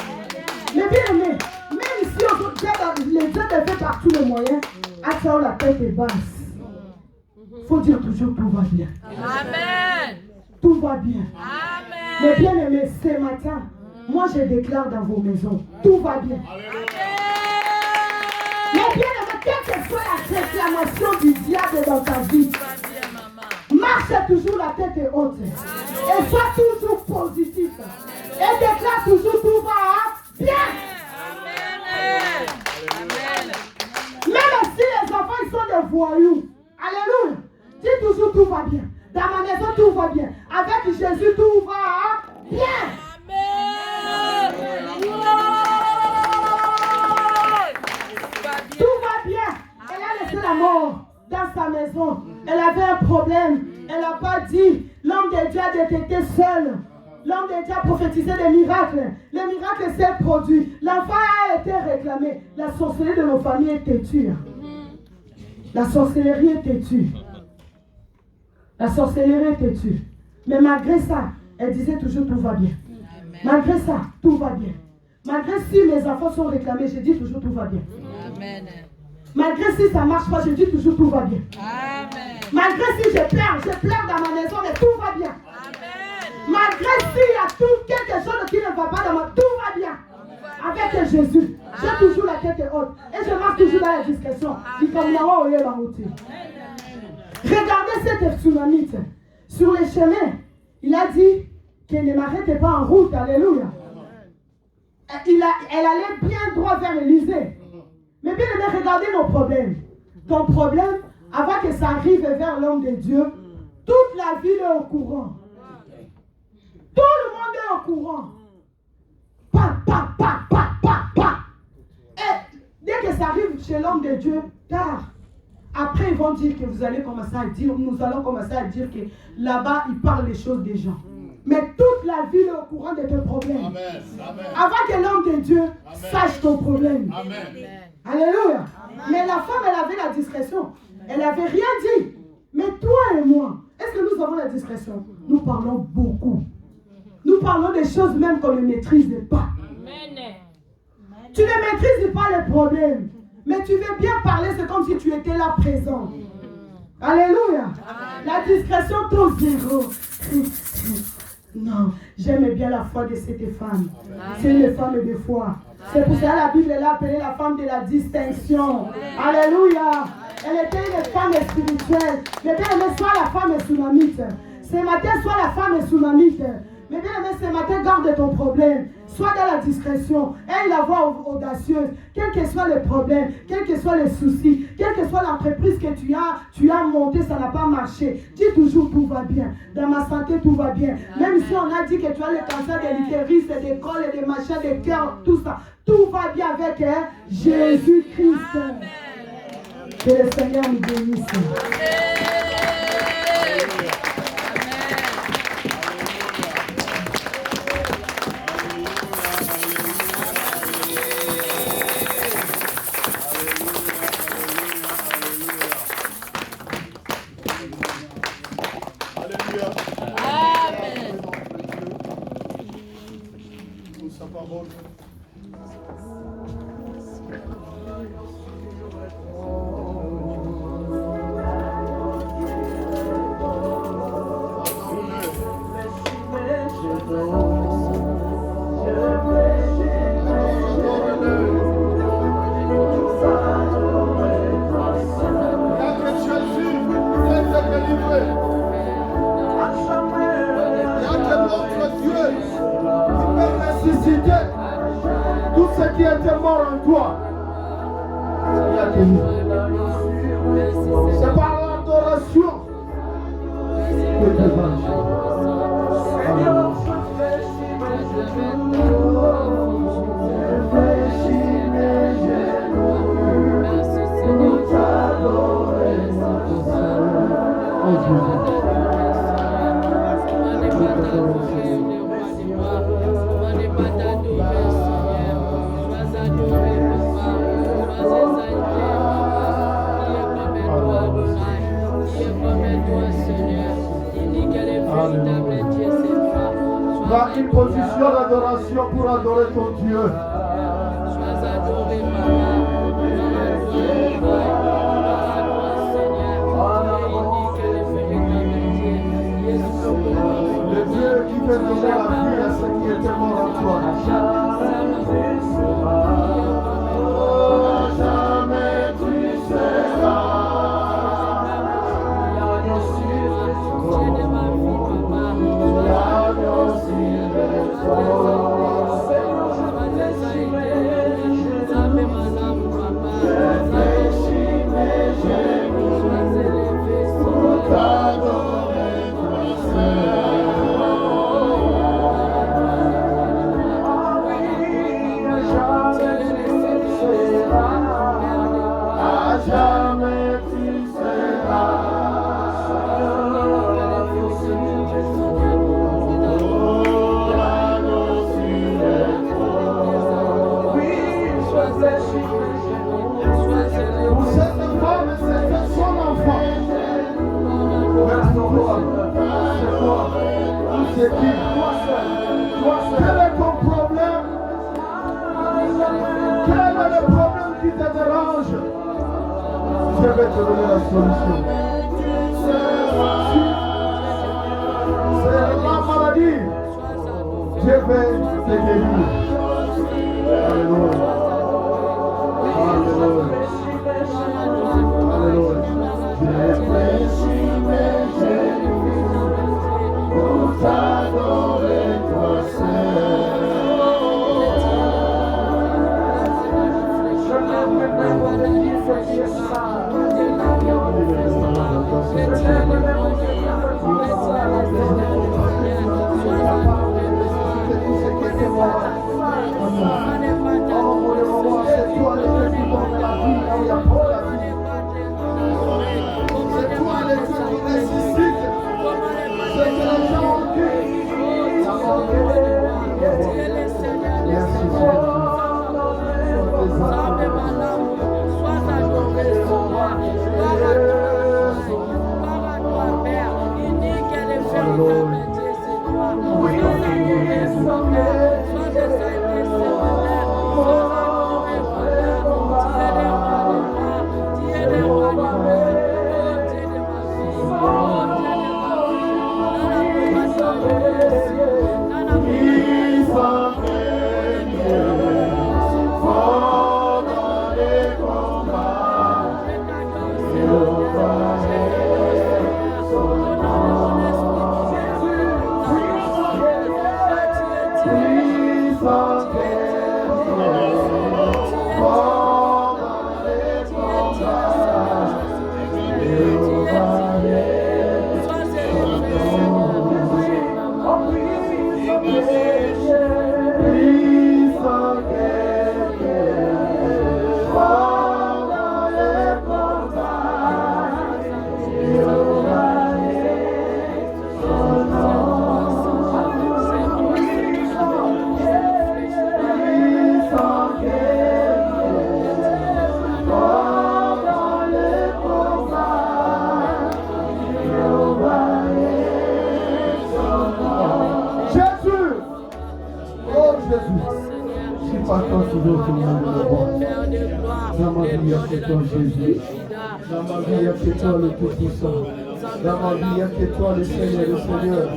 Mais bien aimé, même si les Dieu fait par tous les moyens, à ça la tête est basse. Il faut dire toujours tout va bien. Amen. Tout va bien. Amen. Mais bien aimé, ce matin, moi je déclare dans vos maisons, tout va bien. Amen. Mais bien aimé, quelle que soit la réclamation du diable dans ta vie, marche toujours la tête haute. Et sois toujours positif. Et déclare toujours tout va bien. Amen. Même si les enfants ils sont des voyous. Alléluia. Dis toujours tout va bien. Dans ma maison tout va bien. Avec Jésus tout va bien. Amen. Tout va bien. Elle a laissé la mort dans sa maison. Elle avait un problème. Elle n'a pas dit. L'homme de Dieu a détecté seul. L'homme de Dieu a prophétisé des miracles. Les miracles s'est produit. L'enfant a été réclamé. La sorcellerie de nos familles est têtue. La sorcellerie est têtue. La sorcellerie est têtue. Mais malgré ça, elle disait toujours tout va bien. Malgré ça, tout va bien. Malgré si mes enfants sont réclamés, je dis toujours tout va bien. Amen. Malgré si ça ne marche pas, je dis toujours tout va bien. Amen. Malgré si je pleure dans ma maison, mais tout va bien. Amen. Malgré s'il y a quelque chose qui ne va pas dans ma maison, tout va bien. Avec Jésus, j'ai toujours la tête haute. Et je marche toujours dans la discrétion. Regardez cette tsunamite. Sur les chemins, il a dit qu'elle ne m'arrêtait pas en route. Alléluia. Elle allait bien droit vers l'Élysée. Mais bien aimé, regardez nos problèmes. Ton problème, avant que ça arrive vers l'homme de Dieu, toute la ville est au courant. Tout le monde est au courant. Et dès que ça arrive chez l'homme de Dieu, tard. Après, ils vont dire que vous allez commencer à dire, nous allons commencer à dire que là-bas, ils parlent les choses des gens. Mais toute la ville est au courant de tes problèmes. Amen. Avant que l'homme de Dieu sache ton problème. Amen. Alléluia. Amen. Mais la femme, elle avait la discrétion. Elle n'avait rien dit. Mais toi et moi, est-ce que nous avons la discrétion? Nous parlons beaucoup. Nous parlons des choses même qu'on ne maîtrise pas. Amen. Tu ne maîtrises pas les problèmes. Mais tu veux bien parler, c'est comme si tu étais là présent. Alléluia. Amen. La discrétion, ton zéro. Non, j'aime bien la foi de cette femme. C'est une femme de foi. C'est pour ça que la Bible l'a appelée la femme de la distinction. Alléluia. Elle était une femme spirituelle. Mais bien, elle soit la femme tsunamite. Ce matin, sois la femme tsunamite. Mais bien aimé, ce matin, garde ton problème. Sois dans la discrétion. Aie la voix audacieuse. Quels que soient les problèmes, quels que soient les soucis, quelle que soit l'entreprise que tu as montée, ça n'a pas marché. Dis toujours tout va bien. Dans ma santé, tout va bien. Même si on a dit que tu as le cancer de l'utérus, des cols et des machins, des cœurs, tout ça. Tout va bien avec Jésus-Christ. Que le Seigneur nous bénisse. Tout ce qui était mort en toi, c'est par l'adoration que tu vas. Prends une position d'adoration pour adorer ton Dieu. Sois adoré, Papa. Le Dieu qui fait donner la vie à ceux qui étaient morts en toi. Jamais tu seras. Quel est ton problème? Quel est le problème qui te dérange? Je vais te donner la solution. C'est la maladie. Je vais te guérir. Alléluia. Alléluia. Alléluia. Yeah. Dans ma vie, il y a que toi, Jésus. Dans ma vie, il n'y a que toi, le Tout-Puissant. Dans ma vie, il n'y a que toi, le Seigneur, le Seigneur.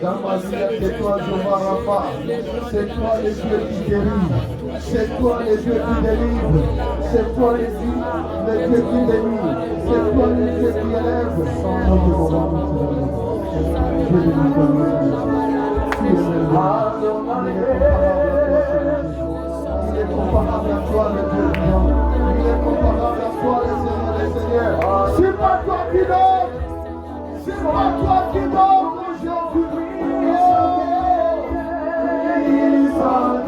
Dans ma vie, il n'y a que toi, Jehovah Rapha. C'est toi le Dieu qui guérit. C'est toi le Dieu qui délivre. C'est toi le Dieu qui bénit. C'est toi le Dieu qui élève. Sans nom de mon nom, je vais vous donner. Il est comparable à toi, le Dieu vivant. Il est comparable à toi, le Seigneur, le Seigneur. C'est pas toi qui donne. C'est pas toi qui donne aujourd'hui. Il s'en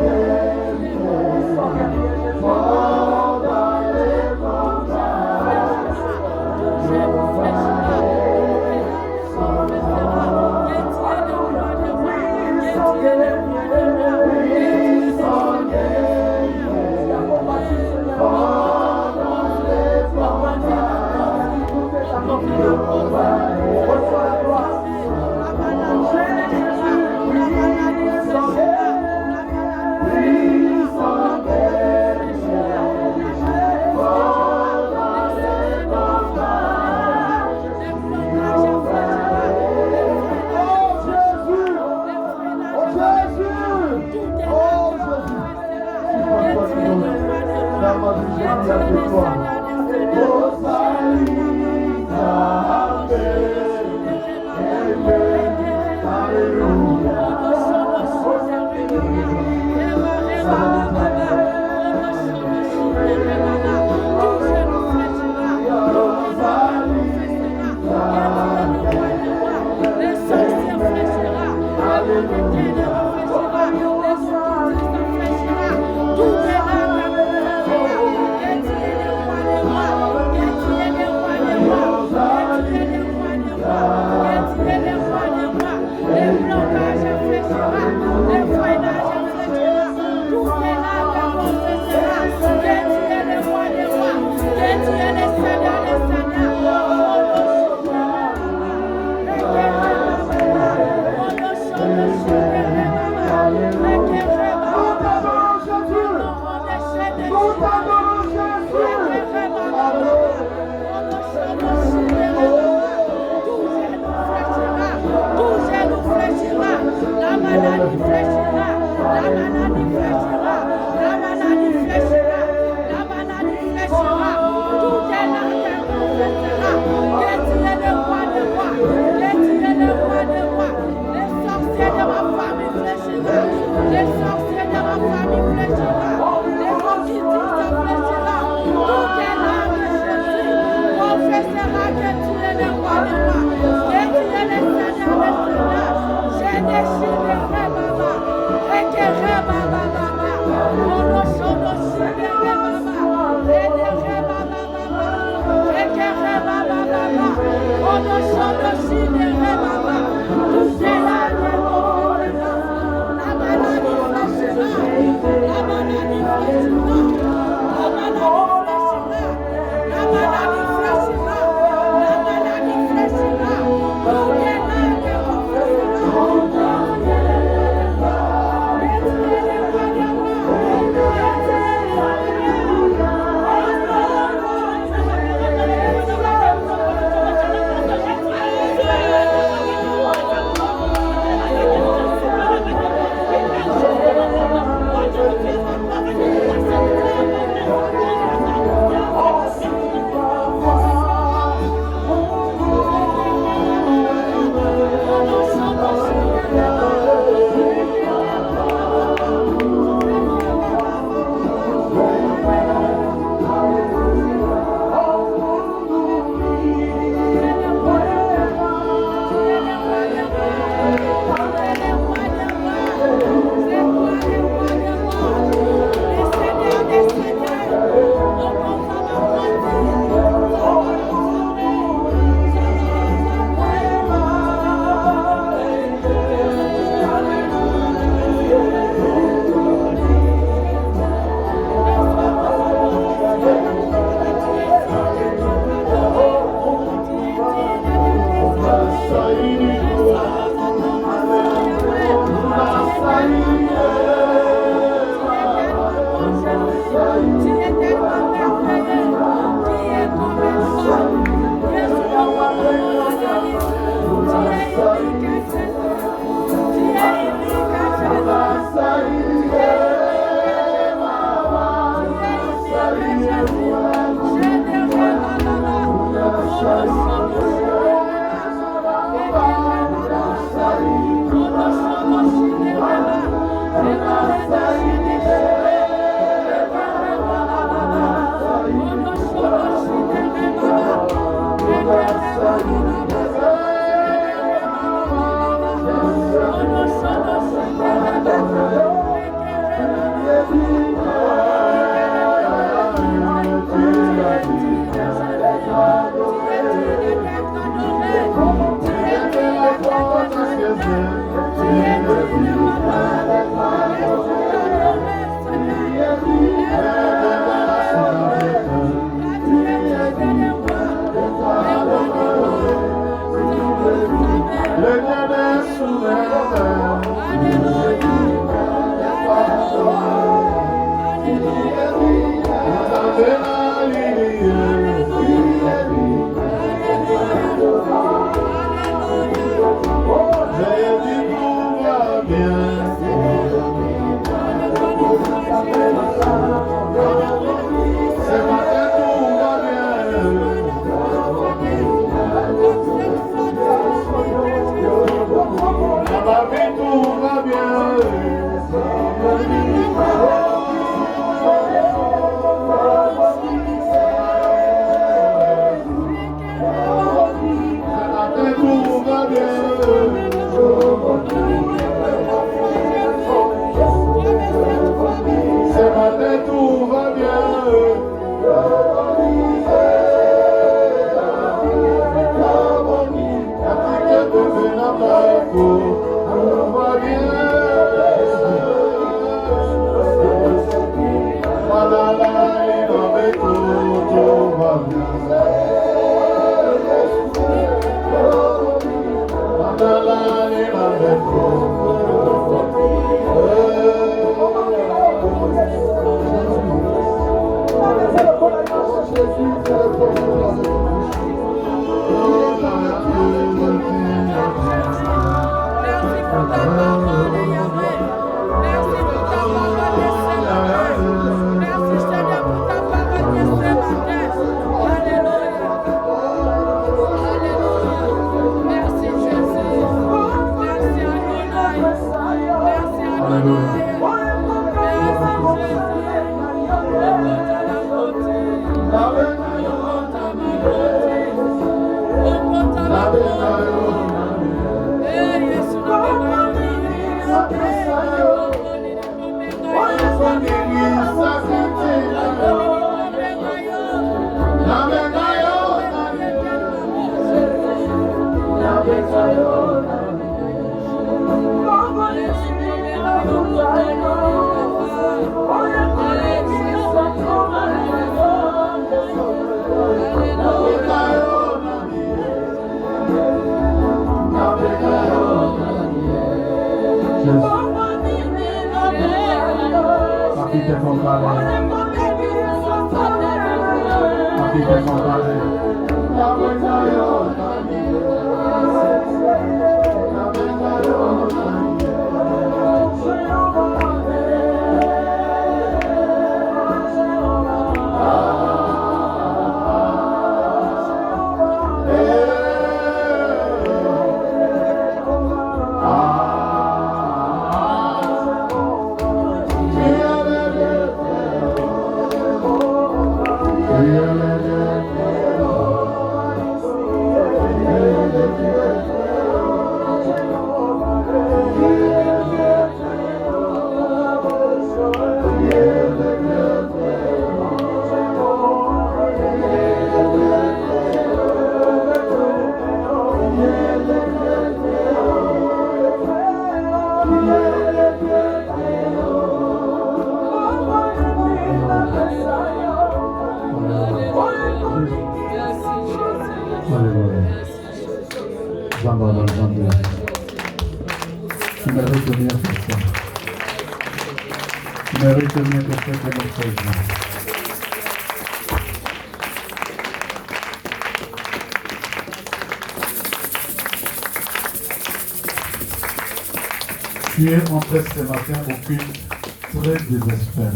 Tu es entré ce matin au culte très désespéré.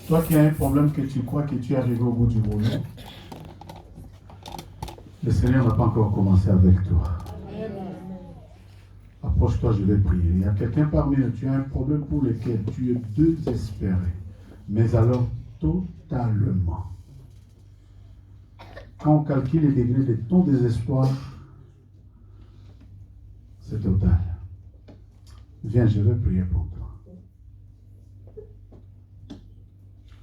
Toi qui as un problème que tu crois que tu es arrivé au bout du rouleau, le Seigneur n'a pas encore commencé avec toi. Approche-toi, je vais prier. Il y a quelqu'un parmi nous, tu as un problème pour lequel tu es désespéré, mais alors totalement. Quand on calcule les degrés de ton désespoir, c'est total. Viens, je vais prier pour toi.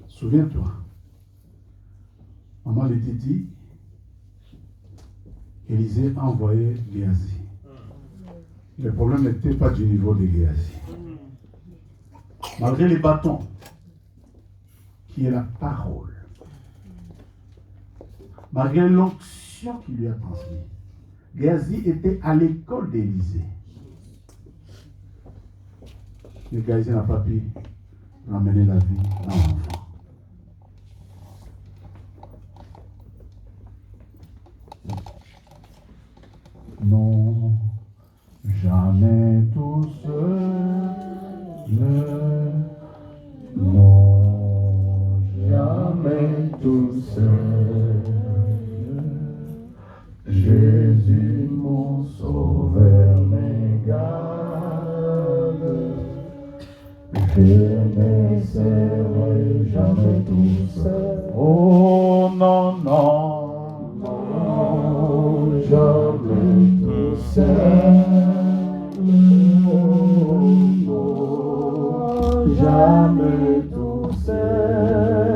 Souviens-toi, maman lui dit, Élisée a envoyé Géasi. Le problème n'était pas du niveau de Géasi. Malgré les bâtons, qui est la parole, malgré l'onction qu'il lui a transmise, Géasi était à l'école d'Élisée. que Gaïsé n'a pas pu ramener la vie à l'enfant. Non, jamais tout seul. Non, jamais tout seul. Jésus, mon sauveur, me garde. Je n'essaierai jamais tout seul. Oh non, non, non, jamais tout seul. Non, jamais tout seul.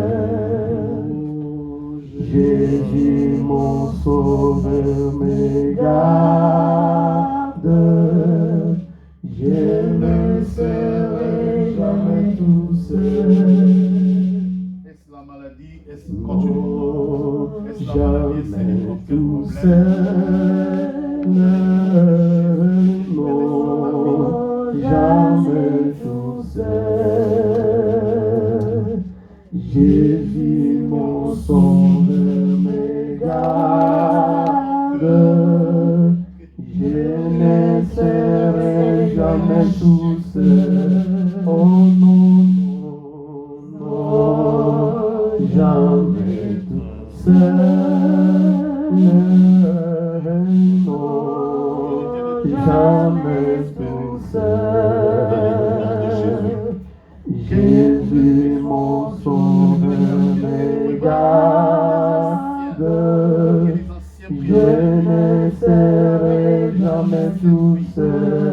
Jésus, mon sauveur, me garde. Je ne serai jamais tout seul. Est-ce la maladie? Est-ce continue? Est-ce la maladie? Est-ce tout seul? Non, jamais tout seul. Jésus, mon sauveur, me garde. Je ne serai jamais tout seul. Oh non, non, non, jamais tout seul. Non, jamais tout seul. Jésus, mon sauveur, me garde. Je ne serai jamais tout seul.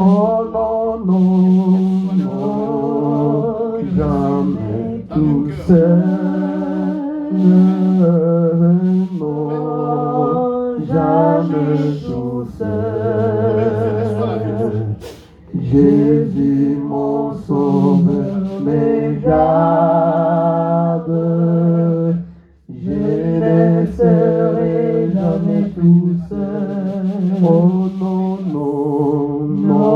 Oh non, non, non, jamais tout seul. Non, jamais tout seul. Jésus, mon sauveur, me garde. Je ne serai jamais tout seul. Oh non, non, non,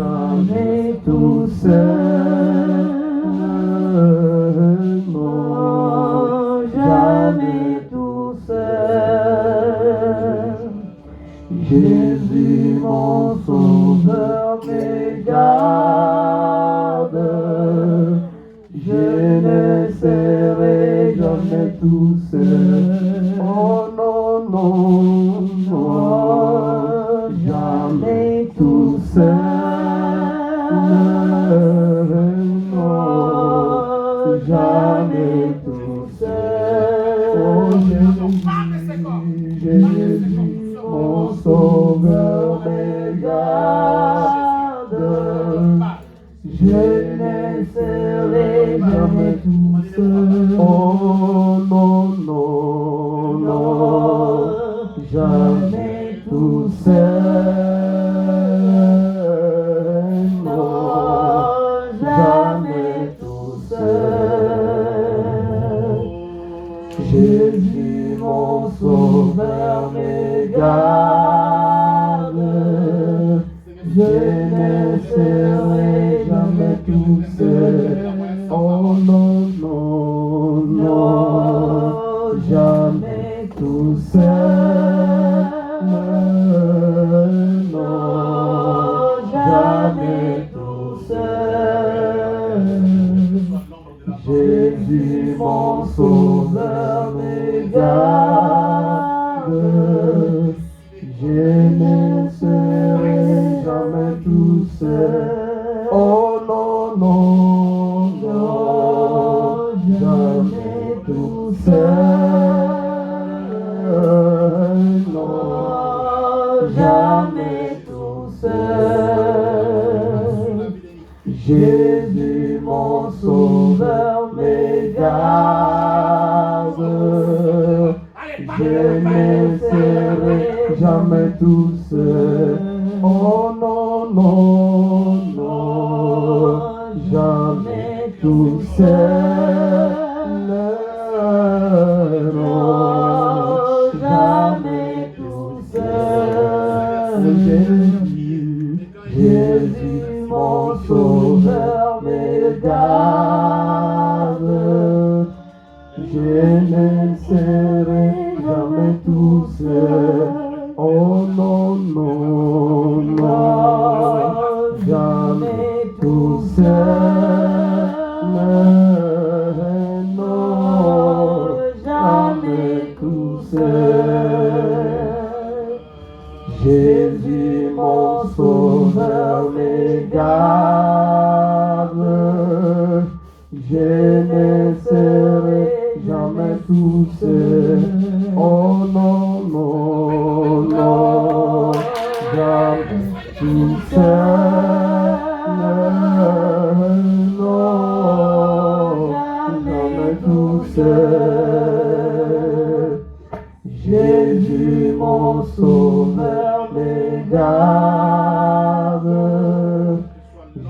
jamais tout seul. Non, jamais tout seul. Jésus, mon sauveur, me garde. Je ne serai jamais tout seul. Oh non, non, non, jamais tout seul. Non, jamais tout seul. Oh Jésus, mon sauveur, me garde. Je ne serai jamais tout seul. Oh non, non, non, jamais tout seul. Non, jamais tout seul. Jésus, mon sauveur, me garde. Je ne serai jamais tout seul. Oh non, non, non, jamais tout seul. Non, jamais tout seul. Jésus, mon sauveur, me garde. Je ne serai jamais tout seul. Oh non, non, non, jamais tout seul. Non, jamais tout seul. Jésus, mon sauveur, me garde. Je ne serai jamais tout seul. Oh non, non, non, jamais tout seul. Non, jamais tout seul. Jésus, Jésus, mon sauveur, me garde. Je ne serai jamais tout seul. Oh non, non, non, jamais tout seul. Non, jamais tout seul. Jésus, mon sauveur, me garde. Je ne serai jamais tout seul. Oh non, non, non, jamais tout seul. Non, jamais tout seul. Jésus, mon sauveur, me garde.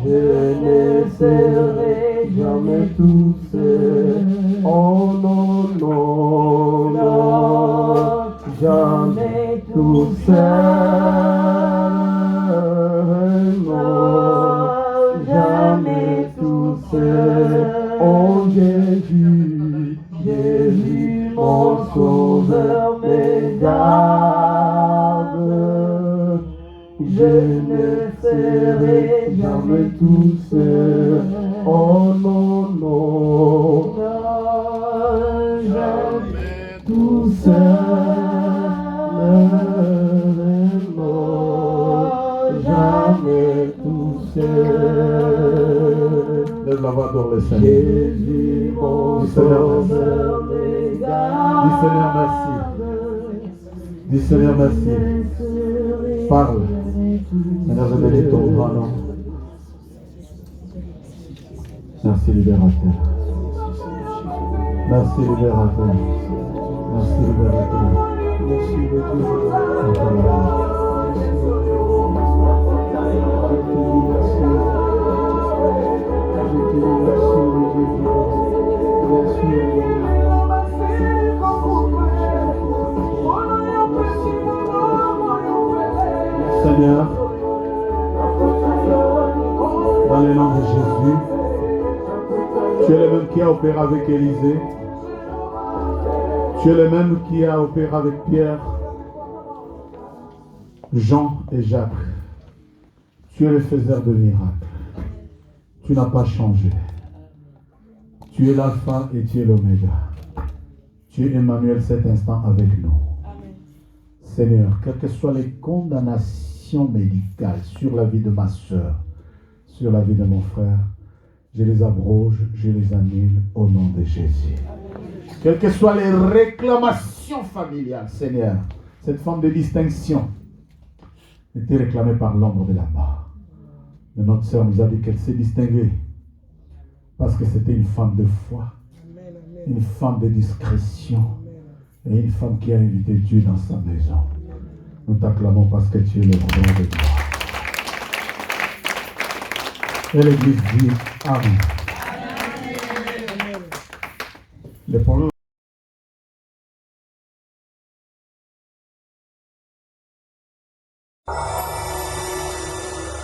Je ne serai jamais tout seul. Oh non, non, non, jamais tout seul. Non, jamais tout seul. Oh Jésus, Jésus, mon sauveur, me garde. Je ne serai jamais tout seul. Oh non, non, jamais tout seul. Non, jamais tout seul. Lève la voix dans le Seigneur. Jésus, mon sauveur, me garde. Dis Seigneur merci. Dis Seigneur merci. Parle. Maintenant je bénis ton grand nom. Merci libérateur. Merci libérateur. Merci libérateur. Merci le Dieu. Seigneur, dans le nom de Jésus, tu es le même qui a opéré avec Élisée. Tu es le même qui a opéré avec Pierre, Jean et Jacques. Tu es le faiseur de miracles. Tu n'as pas changé. Tu es l'alpha et tu es l'oméga. Tu es Emmanuel cet instant avec nous. Seigneur, quelles que soient les condamnations médicales sur la vie de ma soeur, sur la vie de mon frère, je les abroge, je les annule au nom de Jésus. Quelles que soient les réclamations familiales, Seigneur, cette forme de distinction était réclamée par l'ombre de la mort. Mais notre sœur nous a dit qu'elle s'est distinguée parce que c'était une femme de foi, une femme de discrétion et une femme qui a invité Dieu dans sa maison. Nous t'acclamons parce que tu es le roi de gloire. Et l'Église dit Amen. Le problème